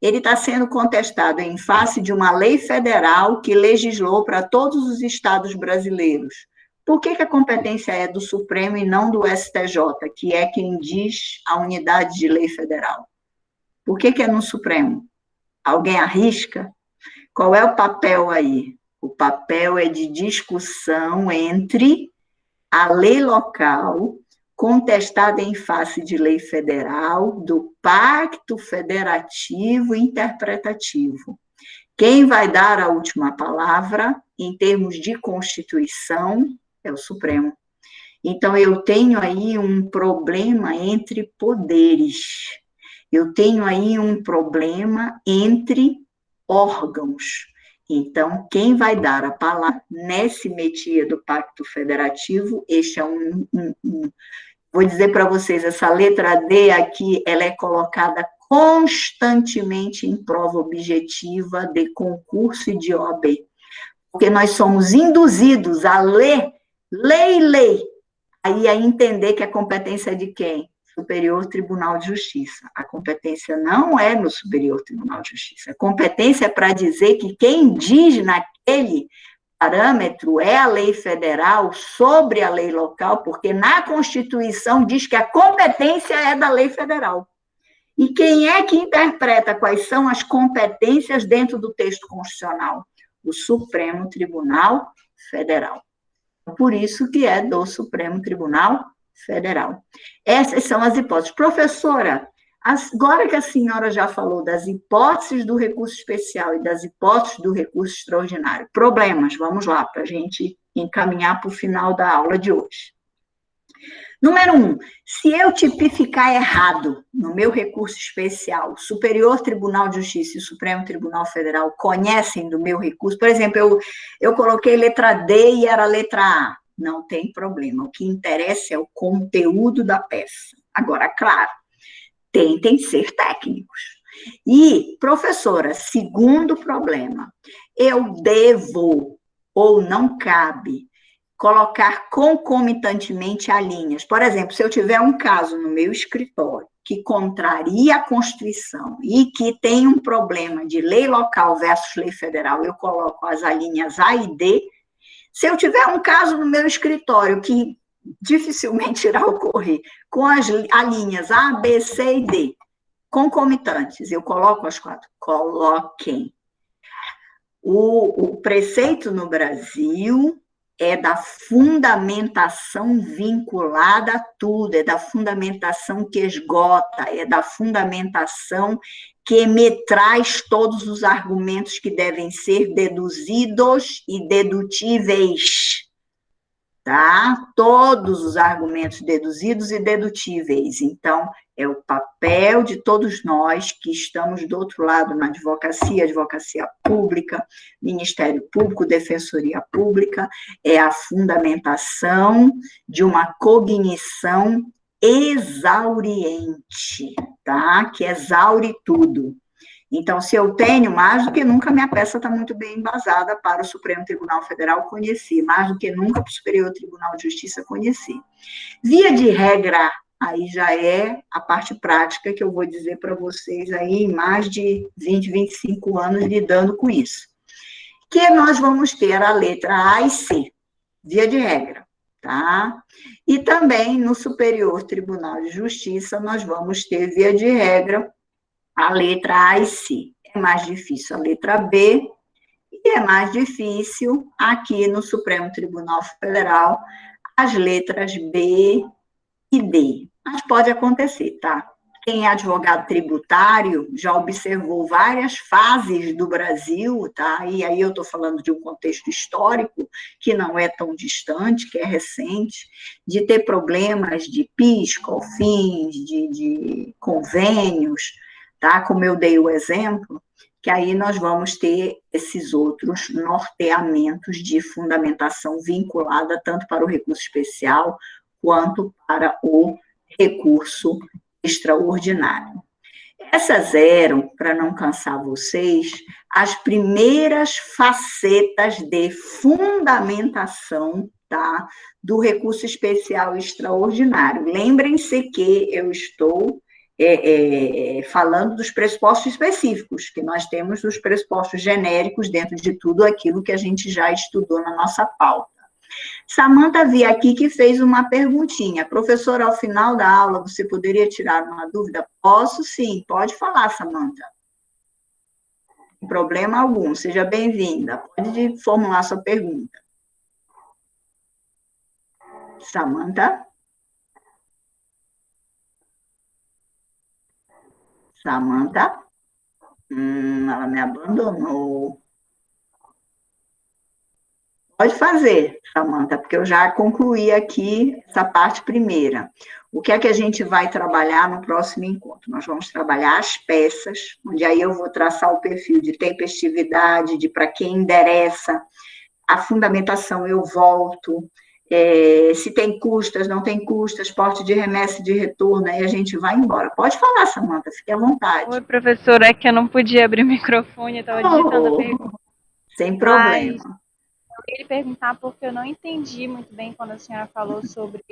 ele está sendo contestado em face de uma lei federal que legislou para todos os estados brasileiros. Por que que a competência é do Supremo e não do STJ, que é quem diz a unidade de lei federal? Por que que é no Supremo? Alguém arrisca? Qual é o papel aí? O papel é de discussão entre a lei local, contestada em face de lei federal, do pacto federativo interpretativo. Quem vai dar a última palavra, em termos de Constituição, é o Supremo. Então, eu tenho aí um problema entre poderes. Eu tenho aí um problema entre órgãos. Então, quem vai dar a palavra nesse métier do Pacto Federativo, este é vou dizer para vocês, essa letra D aqui, ela é colocada constantemente em prova objetiva de concurso e de OAB, porque nós somos induzidos a ler, aí a entender que a competência é de quem? Superior Tribunal de Justiça. A competência não é no Superior Tribunal de Justiça. A competência é para dizer que quem diz naquele parâmetro é a lei federal sobre a lei local, porque na Constituição diz que a competência é da lei federal. E quem é que interpreta quais são as competências dentro do texto constitucional? O Supremo Tribunal Federal. Por isso que é do Supremo Tribunal Federal. Essas são as hipóteses. Professora, agora que a senhora já falou das hipóteses do recurso especial e das hipóteses do recurso extraordinário, problemas, vamos lá, para a gente encaminhar para o final da aula de hoje. Número 1, se eu tipificar errado no meu recurso especial, o Superior Tribunal de Justiça e o Supremo Tribunal Federal conhecem do meu recurso, por exemplo, eu coloquei letra D e era letra A, não tem problema, o que interessa é o conteúdo da peça. Agora, claro, tentem ser técnicos. E, professora, segundo problema, eu devo ou não cabe colocar concomitantemente a linhas. Por exemplo, se eu tiver um caso no meu escritório que contraria a Constituição e que tem um problema de lei local versus lei federal, eu coloco as alíneas A e D. Se eu tiver um caso no meu escritório que dificilmente irá ocorrer, com as alíneas A, B, C e D, concomitantes, eu coloco as 4. Coloquem. O preceito no Brasil é da fundamentação vinculada a tudo, é da fundamentação que esgota, é da fundamentação que me traz todos os argumentos que devem ser deduzidos e dedutíveis, tá? Todos os argumentos deduzidos e dedutíveis. Então, é o papel de todos nós que estamos do outro lado na advocacia pública, Ministério Público, Defensoria Pública, é a fundamentação de uma cognição exauriente, tá? Que exaure tudo. Então, se eu tenho, mais do que nunca, minha peça está muito bem embasada para o Supremo Tribunal Federal conhecer, mais do que nunca para o Superior Tribunal de Justiça conhecer. Via de regra, aí já é a parte prática que eu vou dizer para vocês aí, mais de 20, 25 anos lidando com isso. Que nós vamos ter a letra A e C, via de regra, tá? E também no Superior Tribunal de Justiça nós vamos ter, via de regra, a letra A e C. É mais difícil a letra B e é mais difícil aqui no Supremo Tribunal Federal as letras B e D. Mas pode acontecer, tá? Quem é advogado tributário já observou várias fases do Brasil, tá? E aí eu estou falando de um contexto histórico que não é tão distante, que é recente, de ter problemas de PIS, COFINS, de convênios, tá? Como eu dei o exemplo, que aí nós vamos ter esses outros norteamentos de fundamentação vinculada tanto para o recurso especial quanto para o recurso extraordinário. Essas eram, para não cansar vocês, as primeiras facetas de fundamentação, tá, do recurso especial e extraordinário. Lembrem-se que eu estou falando dos pressupostos específicos, que nós temos os pressupostos genéricos dentro de tudo aquilo que a gente já estudou na nossa pauta. Samanta vi aqui que fez uma perguntinha. Professora, ao final da aula, você poderia tirar uma dúvida? Posso sim, pode falar, Samanta. Sem problema algum, seja bem-vinda. Pode formular sua pergunta. Samanta? Samanta? Ela me abandonou. Pode fazer, Samanta, porque eu já concluí aqui essa parte primeira. O que é que a gente vai trabalhar no próximo encontro? Nós vamos trabalhar as peças, onde aí eu vou traçar o perfil de tempestividade, de para quem endereça, a fundamentação eu volto, se tem custas, não tem custas, porte de remessa e de retorno, aí a gente vai embora. Pode falar, Samanta, fique à vontade. Oi, professora, é que eu não podia abrir o microfone, eu estava digitando a pergunta. Sem problema. Eu queria lhe perguntar porque eu não entendi muito bem quando a senhora falou sobre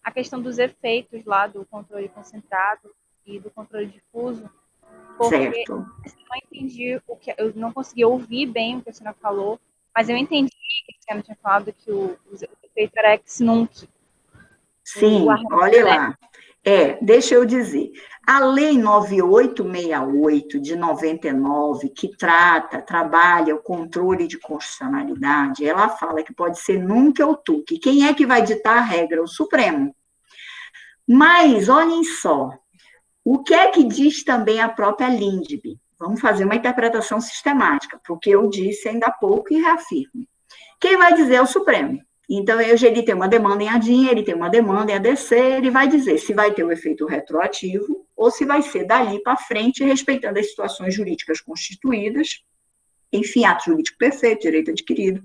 a questão dos efeitos lá do controle concentrado e do controle difuso, porque certo. eu não entendi eu não consegui ouvir bem o que a senhora falou, mas eu entendi que a senhora tinha falado que o efeito era ex nunc. Sim, olha lá. Deixa eu dizer, a Lei 9868 de 99, que trabalha o controle de constitucionalidade, ela fala que pode ser nunca ou tuque. Quem é que vai ditar a regra? O Supremo. Mas, olhem só, o que é que diz também a própria LINDB? Vamos fazer uma interpretação sistemática, porque eu disse ainda há pouco e reafirmo. Quem vai dizer é o Supremo. Então, ele tem uma demanda em ADIM, ele tem uma demanda em ADC, ele vai dizer se vai ter o efeito retroativo ou se vai ser dali para frente, respeitando as situações jurídicas constituídas, enfim, ato jurídico perfeito, direito adquirido,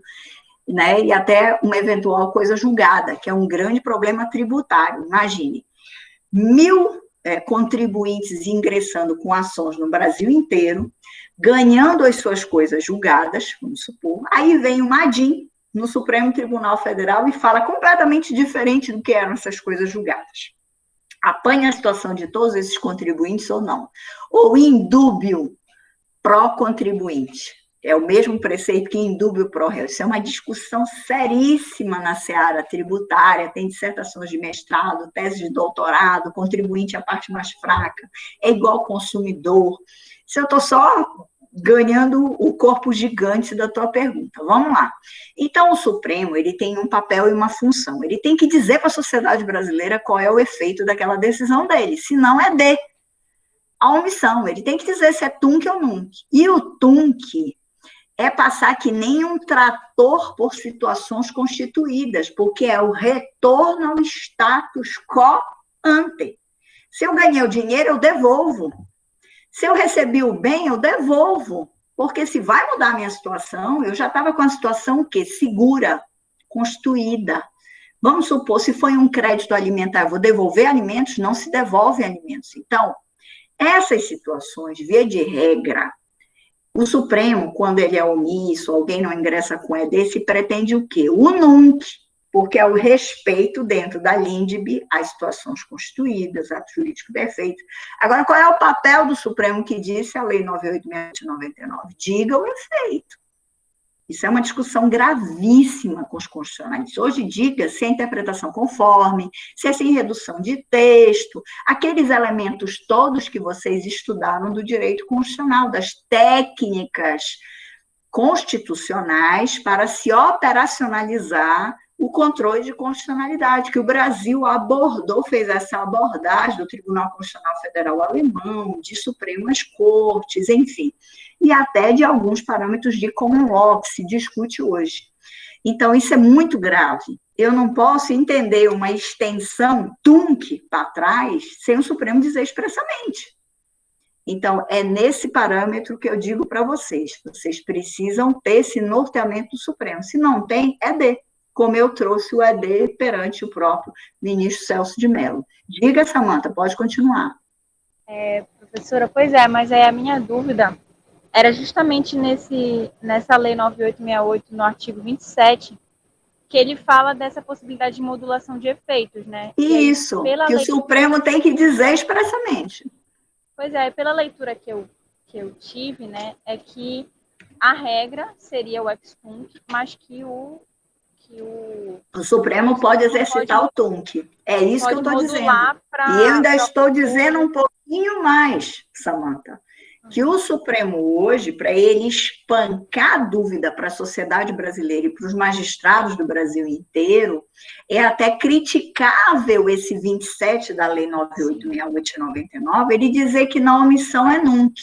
né, e até uma eventual coisa julgada, que é um grande problema tributário. Imagine, 1.000 contribuintes ingressando com ações no Brasil inteiro, ganhando as suas coisas julgadas, vamos supor, aí vem uma ADIM, no Supremo Tribunal Federal e fala completamente diferente do que eram essas coisas julgadas. Apanha a situação de todos esses contribuintes ou não. Ou indúbio pró-contribuinte. É o mesmo preceito que indúbio pró-réu. Isso é uma discussão seríssima na seara tributária, tem dissertações de mestrado, tese de doutorado, contribuinte é a parte mais fraca, é igual consumidor. Se eu estou só ganhando o corpo gigante da tua pergunta. Vamos lá. Então, o Supremo, ele tem um papel e uma função. Ele tem que dizer para a sociedade brasileira qual é o efeito daquela decisão dele, senão é de a omissão. Ele tem que dizer se é tunc ou nunc. E o tunc é passar que nem um trator por situações constituídas, porque é o retorno ao status quo ante. Se eu ganhei o dinheiro, eu devolvo. Se eu recebi o bem, eu devolvo, porque se vai mudar a minha situação, eu já estava com a situação o quê? Segura, constituída. Vamos supor, se foi um crédito alimentar, eu vou devolver alimentos, não se devolve alimentos. Então, essas situações, via de regra, o Supremo, quando ele é omisso, alguém não ingressa com ED, se pretende o quê? O nunc, porque é o respeito dentro da LINDB às situações constituídas, ato jurídico perfeito. Agora, qual é o papel do Supremo que disse a Lei 9868 de 99? Diga o efeito. Isso é uma discussão gravíssima com os constitucionalistas. Hoje, diga se é interpretação conforme, se é sem redução de texto, aqueles elementos todos que vocês estudaram do direito constitucional, das técnicas constitucionais para se operacionalizar o controle de constitucionalidade, que o Brasil abordou, fez essa abordagem do Tribunal Constitucional Federal Alemão, de Supremas Cortes, enfim, e até de alguns parâmetros de common law que se discute hoje. Então, isso é muito grave. Eu não posso entender uma extensão tunc para trás sem o Supremo dizer expressamente. Então, é nesse parâmetro que eu digo para vocês. Vocês precisam ter esse norteamento do Supremo. Se não tem, é D, como eu trouxe o ED perante o próprio ministro Celso de Mello. Diga, Samanta, pode continuar. Professora, pois é, mas aí a minha dúvida era justamente nessa Lei 9868, no artigo 27, que ele fala dessa possibilidade de modulação de efeitos, né? Isso, que o Supremo tem que dizer expressamente. Pois é, pela leitura que eu tive, né, é que a regra seria o ex-tunc, mas que o Supremo pode exercitar o tunc. É isso que eu estou dizendo. E eu ainda estou dizendo um pouquinho mais, Samanta, que o Supremo hoje, para ele espancar a dúvida para a sociedade brasileira e para os magistrados do Brasil inteiro, é até criticável esse 27 da Lei 9868 de 99, ele dizer que na omissão é nunc.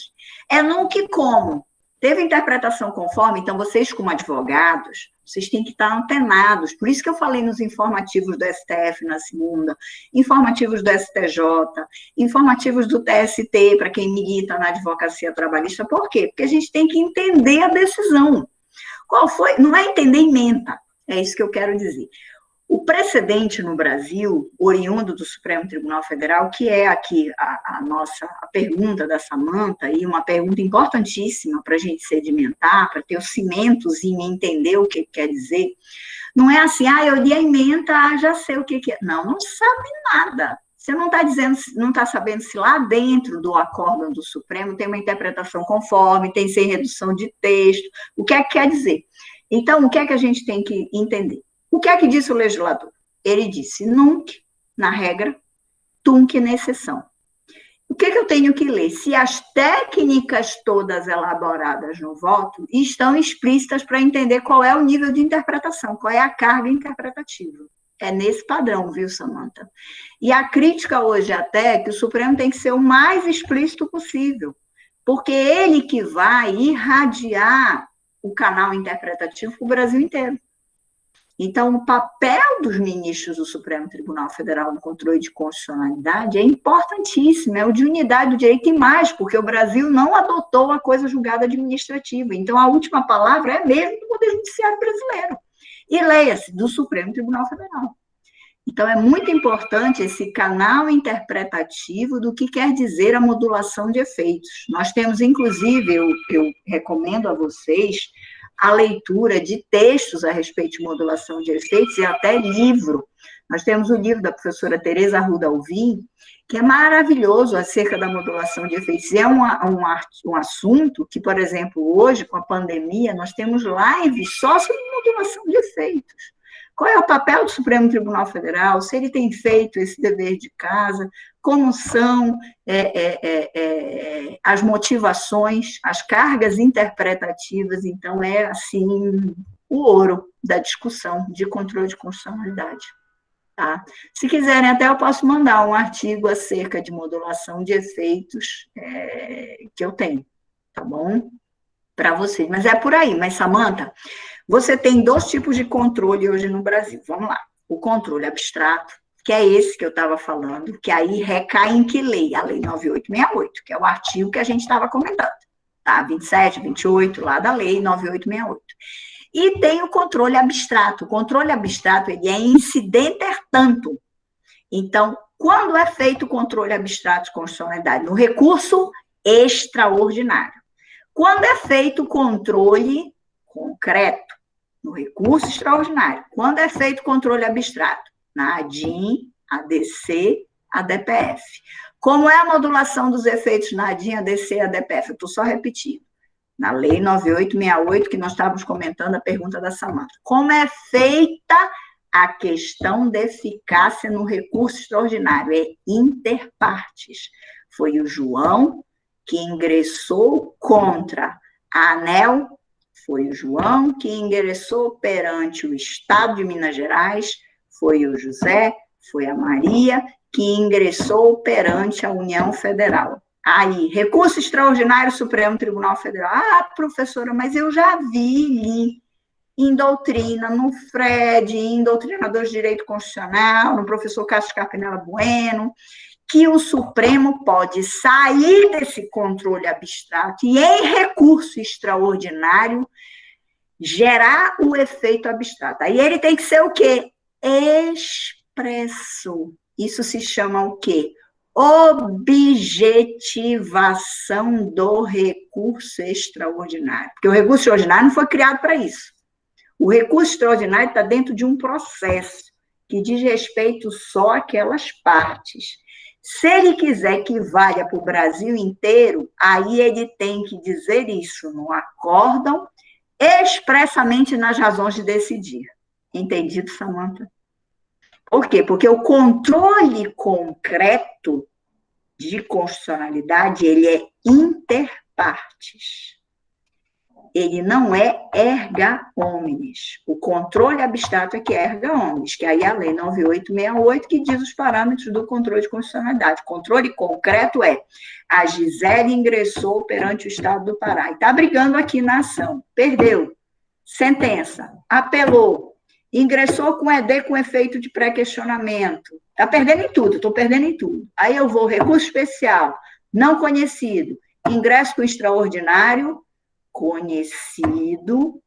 É nunc como? Teve interpretação conforme, então vocês como advogados, vocês têm que estar antenados. Por isso que eu falei nos informativos do STF na segunda, informativos do STJ, informativos do TST, para quem milita na advocacia trabalhista. Por quê? Porque a gente tem que entender a decisão. Qual foi? Não é entender ementa, é isso que eu quero dizer. O precedente no Brasil, oriundo do Supremo Tribunal Federal, que é aqui a pergunta da Samanta, e uma pergunta importantíssima para a gente sedimentar, para ter o cimentozinho e entender o que quer dizer, não é assim, eu li a ementa, já sei o que é. Não, não sabe nada. Você não está dizendo, não está sabendo se lá dentro do acórdão do Supremo tem uma interpretação conforme, tem sem redução de texto, o que é que quer dizer? Então, o que é que a gente tem que entender? O que é que disse o legislador? Ele disse nunc na regra, tunc na exceção. O que eu tenho que ler? Se as técnicas todas elaboradas no voto estão explícitas para entender qual é o nível de interpretação, qual é a carga interpretativa. É nesse padrão, viu, Samanta? E a crítica hoje até é que o Supremo tem que ser o mais explícito possível, porque ele que vai irradiar o canal interpretativo para o Brasil inteiro. Então, o papel dos ministros do Supremo Tribunal Federal no controle de constitucionalidade é importantíssimo, é o de unidade do direito e mais, porque o Brasil não adotou a coisa julgada administrativa. Então, a última palavra é mesmo do Poder Judiciário brasileiro. E leia-se, do Supremo Tribunal Federal. Então, é muito importante esse canal interpretativo do que quer dizer a modulação de efeitos. Nós temos, inclusive, eu recomendo a vocês a leitura de textos a respeito de modulação de efeitos e até livro. Nós temos o livro da professora Tereza Arruda Alvim, que é maravilhoso acerca da modulação de efeitos. E é um assunto que, por exemplo, hoje, com a pandemia, nós temos lives só sobre modulação de efeitos. Qual é o papel do Supremo Tribunal Federal? Se ele tem feito esse dever de casa, como são as motivações, as cargas interpretativas. Então, é, assim, o ouro da discussão de controle de constitucionalidade. Tá? Se quiserem, até eu posso mandar um artigo acerca de modulação de efeitos que eu tenho, tá bom? Para vocês. Mas é por aí. Mas, Samanta, você tem dois tipos de controle hoje no Brasil. Vamos lá. O controle abstrato, que é esse que eu estava falando, que aí recai em que lei? A Lei 9868, que é o artigo que a gente estava comentando, tá? 27, 28, lá da Lei 9868. E tem o controle abstrato. O controle abstrato, ele é incidenter tanto. Então, quando é feito o controle abstrato de constitucionalidade? No recurso extraordinário. Quando é feito o controle concreto? No recurso extraordinário. Quando é feito o controle abstrato? Na ADIM, ADC, ADPF. Como é a modulação dos efeitos na ADIM, ADC e ADPF? Eu estou só repetindo. Na Lei 9868, que nós estávamos comentando a pergunta da Samanta. Como é feita a questão de eficácia no recurso extraordinário? É inter partes. Foi o João que ingressou contra a ANEEL, foi o João que ingressou perante o Estado de Minas Gerais, foi o José, foi a Maria, que ingressou perante a União Federal. Aí, recurso extraordinário Supremo Tribunal Federal. Ah, professora, mas eu já li em doutrina, no FRED, em doutrinadores de direito constitucional, no professor Cássio Carpinella Bueno, que o Supremo pode sair desse controle abstrato e, em recurso extraordinário, gerar o efeito abstrato. Aí ele tem que ser o quê? Expresso. Isso se chama o quê? Objetivação do recurso extraordinário. Porque o recurso extraordinário não foi criado para isso. O recurso extraordinário está dentro de um processo que diz respeito só àquelas partes. Se ele quiser que valha para o Brasil inteiro, aí ele tem que dizer isso no acórdão, expressamente nas razões de decidir. Entendido, Samantha? Por quê? Porque o controle concreto de constitucionalidade, ele é interpartes. Ele não é erga omnes. O controle abstrato é que é erga omnes, que aí é a Lei 9868, que diz os parâmetros do controle de constitucionalidade. O controle concreto é: a Gisele ingressou perante o Estado do Pará e está brigando aqui na ação. Perdeu. Sentença. Apelou. Ingressou com ED com efeito de pré-questionamento. Está perdendo em tudo, estou perdendo em tudo. Aí eu vou, recurso especial, não conhecido, ingresso com extraordinário, conhecido,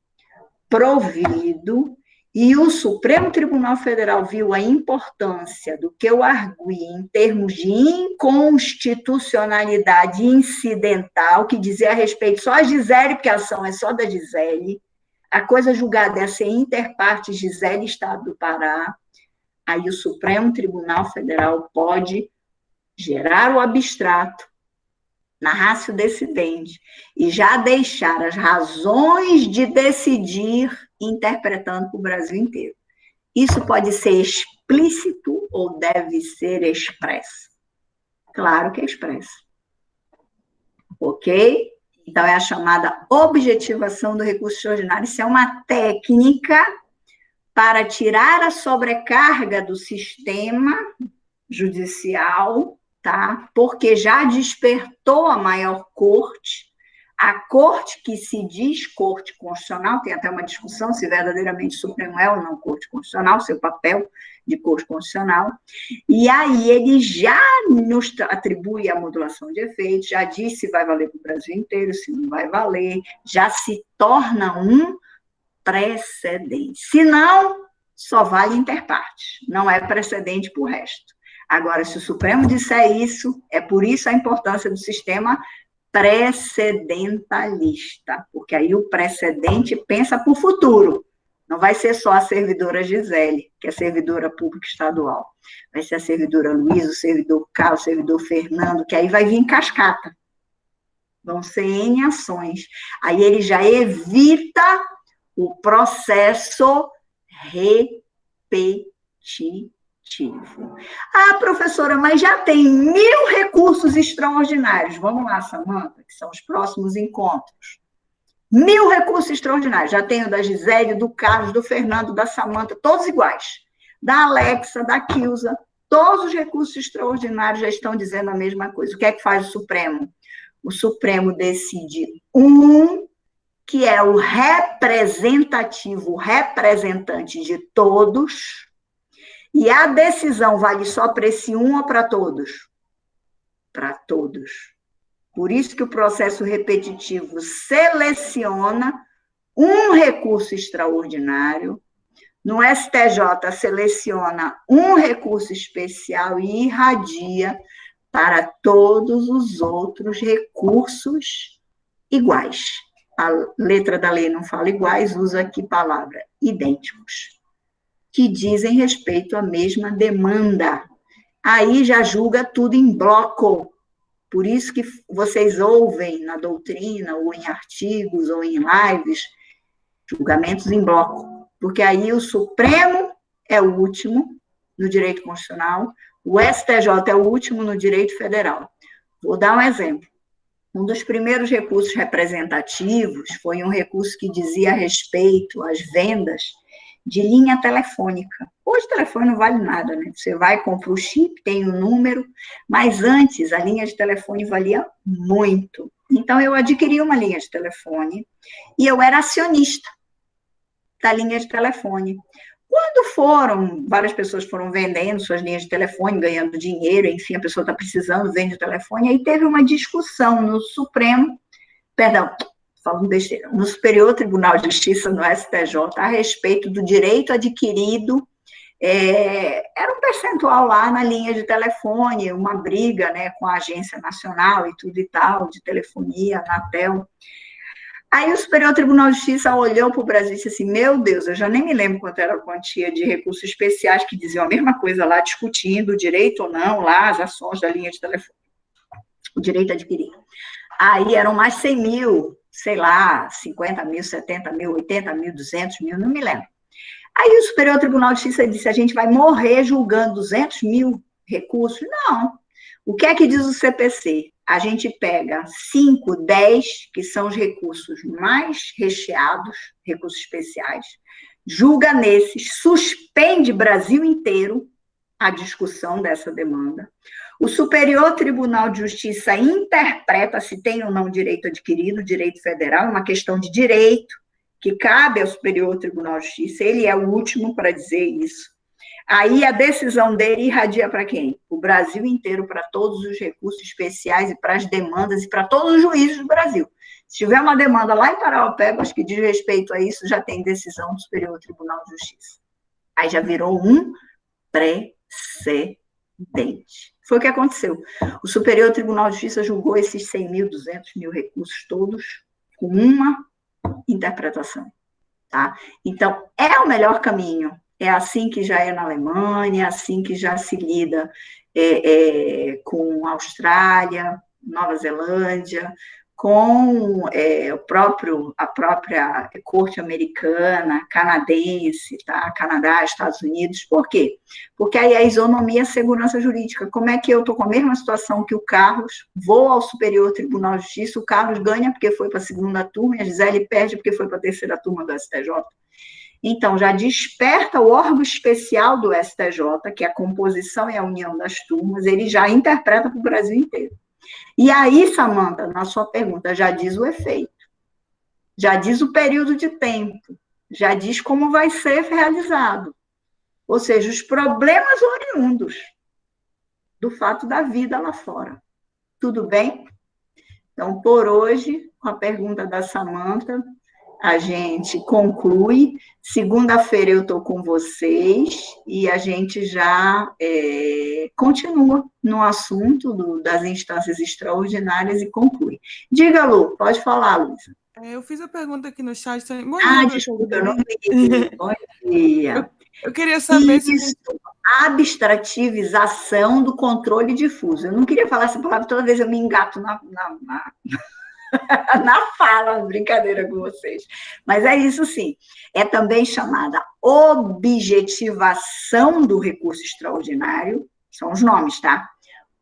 provido, e o Supremo Tribunal Federal viu a importância do que eu arguí em termos de inconstitucionalidade incidental, que dizia a respeito só a Gisele, porque a ação é só da Gisele, a coisa julgada é ser interpartes Gisele Estado do Pará, aí o Supremo Tribunal Federal pode gerar o abstrato, na ratio decidente, e já deixar as razões de decidir interpretando para o Brasil inteiro. Isso pode ser explícito ou deve ser expresso? Claro que é expresso. Ok? Então, é a chamada objetivação do recurso extraordinário. Isso é uma técnica para tirar a sobrecarga do sistema judicial, tá? Porque já despertou a maior corte, a corte que se diz corte constitucional, tem até uma discussão se verdadeiramente o Supremo é ou não corte constitucional, seu papel de corte constitucional, e aí ele já nos atribui a modulação de efeitos, já diz se vai valer para o Brasil inteiro, se não vai valer, já se torna um precedente. Se não, só vale interpartes, não é precedente para o resto. Agora, se o Supremo disser isso, é por isso a importância do sistema precedentalista, porque aí o precedente pensa para o futuro. Não vai ser só a servidora Gisele, que é servidora pública estadual. Vai ser a servidora Luiz, o servidor Carlos, o servidor Fernando, que aí vai vir em cascata. Vão ser N ações. Aí ele já evita o processo repetitivo. Ah, professora, mas já tem 1000 recursos extraordinários. Vamos lá, Samantha, que são os próximos encontros. 1000 recursos extraordinários. Já tenho da Gisele, do Carlos, do Fernando, da Samantha, todos iguais. Da Alexa, da Kilza, todos os recursos extraordinários já estão dizendo a mesma coisa. O que é que faz o Supremo? O Supremo decide que é o representativo, o representante de todos. E a decisão vale só para esse um ou para todos? Para todos. Por isso que o processo repetitivo seleciona um recurso extraordinário, no STJ seleciona um recurso especial e irradia para todos os outros recursos iguais. A letra da lei não fala iguais, usa aqui a palavra idênticos, que dizem respeito à mesma demanda. Aí já julga tudo em bloco. Por isso que vocês ouvem na doutrina, ou em artigos, ou em lives, julgamentos em bloco. Porque aí o Supremo é o último no direito constitucional, o STJ é o último no direito federal. Vou dar um exemplo. Um dos primeiros recursos representativos foi um recurso que dizia respeito às vendas de linha telefônica. Hoje o telefone não vale nada, né? Você vai, compra o chip, tem o número, mas antes a linha de telefone valia muito. Então eu adquiri uma linha de telefone e eu era acionista da linha de telefone. Quando várias pessoas foram vendendo suas linhas de telefone, ganhando dinheiro, enfim, a pessoa está precisando, vende o telefone, aí teve uma discussão no Supremo, perdão, falando besteira, no Superior Tribunal de Justiça, no STJ, a respeito do direito adquirido, era um percentual lá na linha de telefone, uma briga, né, com a Agência Nacional e tudo e tal, de telefonia, Anatel. Aí o Superior Tribunal de Justiça olhou para o Brasil e disse assim, meu Deus, eu já nem me lembro quanto era a quantia de recursos especiais que diziam a mesma coisa lá, discutindo o direito ou não, lá, as ações da linha de telefone, o direito adquirido. Aí eram mais 100 mil, sei lá, 50 mil, 70 mil, 80 mil, 200 mil, não me lembro. Aí o Superior Tribunal de Justiça disse, a gente vai morrer julgando 200 mil recursos? Não. O que é que diz o CPC? A gente pega 5, 10, que são os recursos mais recheados, recursos especiais, julga nesses, suspende Brasil inteiro a discussão dessa demanda. O Superior Tribunal de Justiça interpreta se tem ou não direito adquirido, direito federal, é uma questão de direito, que cabe ao Superior Tribunal de Justiça, ele é o último para dizer isso. Aí a decisão dele irradia para quem? O Brasil inteiro, para todos os recursos especiais e para as demandas e para todos os juízes do Brasil. Se tiver uma demanda lá em Parauapebas, acho que diz respeito a isso, já tem decisão do Superior Tribunal de Justiça. Aí já virou um precedente. Foi o que aconteceu. O Superior Tribunal de Justiça julgou esses 100 mil, 200 mil recursos todos com uma interpretação. Tá? Então, é o melhor caminho. É assim que já é na Alemanha, é assim que já se lida com a Austrália, Nova Zelândia, com a própria corte americana, canadense, tá? Canadá, Estados Unidos. Por quê? Porque aí a isonomia é segurança jurídica. Como é que eu estou com a mesma situação que o Carlos, vou ao Superior Tribunal de Justiça, o Carlos ganha porque foi para a segunda turma, e a Gisele perde porque foi para a terceira turma do STJ. Então, já desperta o órgão especial do STJ, que é a composição e a união das turmas, ele já interpreta para o Brasil inteiro. E aí, Samanta, na sua pergunta, já diz o efeito, já diz o período de tempo, já diz como vai ser realizado. Ou seja, os problemas oriundos do fato da vida lá fora. Tudo bem? Então, por hoje, com a pergunta da Samanta, a gente conclui. Segunda-feira eu estou com vocês e a gente já continua no assunto das instâncias extraordinárias e conclui. Diga, Lu, pode falar, Luísa. Eu fiz a pergunta aqui no chat também. Bom dia, desculpa, eu não vi. Bom dia. Eu queria saber se... Abstrativização do controle difuso. Eu não queria falar essa palavra, toda vez eu me engato na fala, brincadeira com vocês. Mas é isso sim. É também chamada objetivação do recurso extraordinário, são os nomes, tá?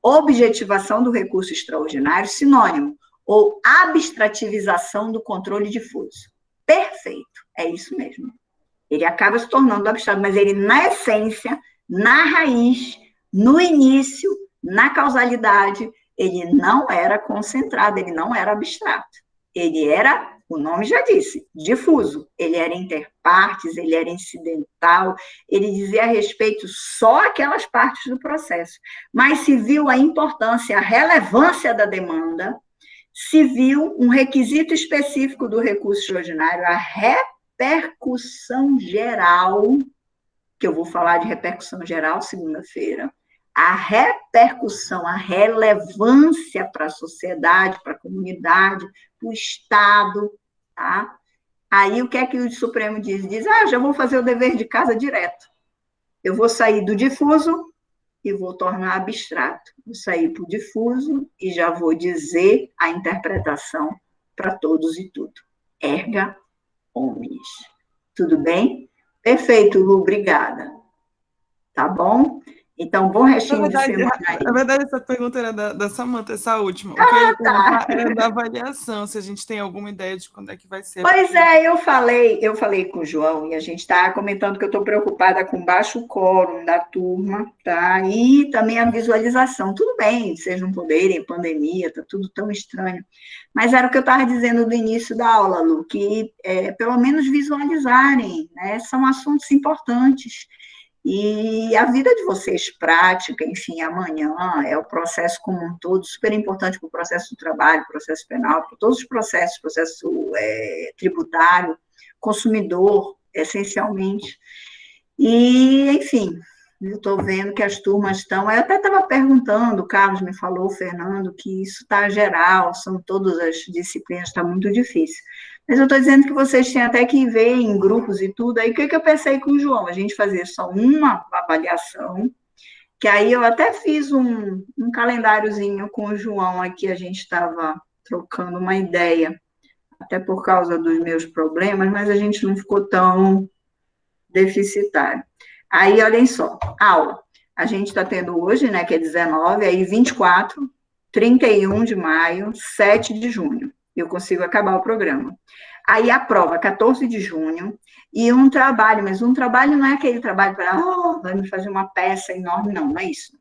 Objetivação do recurso extraordinário, sinônimo, ou abstrativização do controle difuso. Perfeito, é isso mesmo. Ele acaba se tornando abstrato, mas ele, na essência, na raiz, no início, na causalidade, ele não era concentrado, ele não era abstrato. Ele era, o nome já disse, difuso. Ele era interpartes, ele era incidental, ele dizia a respeito só aquelas partes do processo. Mas se viu a importância, a relevância da demanda, se viu um requisito específico do recurso extraordinário, a repercussão geral, que eu vou falar de repercussão geral segunda-feira, a repercussão, a relevância para a sociedade, para a comunidade, para o Estado, tá? Aí o que é que o Supremo diz? Diz, já vou fazer o dever de casa direto. Eu vou sair do difuso e vou tornar abstrato. Vou sair para o difuso e já vou dizer a interpretação para todos e tudo. Erga omnes. Tudo bem? Perfeito, Lu, obrigada. Tá bom? Então, bom restinho de semana aí. Na verdade, essa pergunta era da Samantha, essa última. O que eu ia perguntar era da avaliação, se a gente tem alguma ideia de quando é que vai ser. Pois é, eu falei com o João e a gente está comentando que eu estou preocupada com o baixo quórum da turma, tá? E também a visualização. Tudo bem, vocês não poderem, pandemia, tá tudo tão estranho. Mas era o que eu estava dizendo do início da aula, Lu, que pelo menos visualizarem, né? São assuntos importantes. E a vida de vocês prática, enfim, amanhã é o processo como um todo, super importante para o processo do trabalho, processo penal, para todos os processos, processo tributário, consumidor, essencialmente. E, enfim, eu estou vendo que as turmas estão... Eu até estava perguntando, o Carlos me falou, o Fernando, que isso está geral, são todas as disciplinas, está muito difícil. Mas eu estou dizendo que vocês têm até que ver em grupos e tudo. Aí, o que eu pensei com o João? A gente fazer só uma avaliação, que aí eu até fiz um calendáriozinho com o João aqui, a gente estava trocando uma ideia, até por causa dos meus problemas, mas a gente não ficou tão deficitário. Aí, olhem só, aula. A gente está tendo hoje, né, que é 19, aí 24, 31 de maio, 7 de junho. Eu consigo acabar o programa. Aí a prova, 14 de junho, e um trabalho, mas um trabalho não é aquele trabalho para, vai me fazer uma peça enorme, não é isso.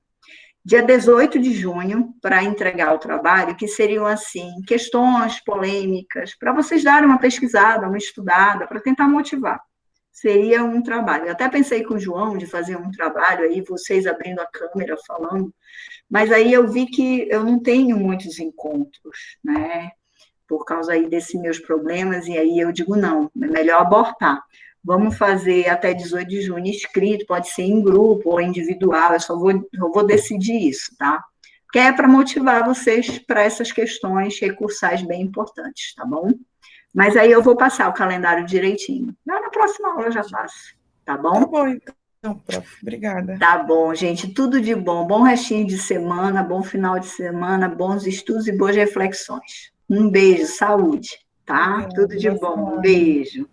Dia 18 de junho, para entregar o trabalho, que seriam, assim, questões polêmicas, para vocês darem uma pesquisada, uma estudada, para tentar motivar. Seria um trabalho. Eu até pensei com o João de fazer um trabalho aí, vocês abrindo a câmera, falando, mas aí eu vi que eu não tenho muitos encontros, né? Por causa aí desses meus problemas, e aí eu digo, não, é melhor abortar. Vamos fazer até 18 de junho escrito, pode ser em grupo ou individual, eu vou decidir isso, tá? Que é para motivar vocês para essas questões recursais bem importantes, tá bom? Mas aí eu vou passar o calendário direitinho. Na próxima aula eu já faço, tá bom? Tá bom, então, prof. Obrigada. Tá bom, gente, tudo de bom. Bom restinho de semana, bom final de semana, bons estudos e boas reflexões. Um beijo, saúde, tá? Obrigada, Tudo de bom. Um beijo.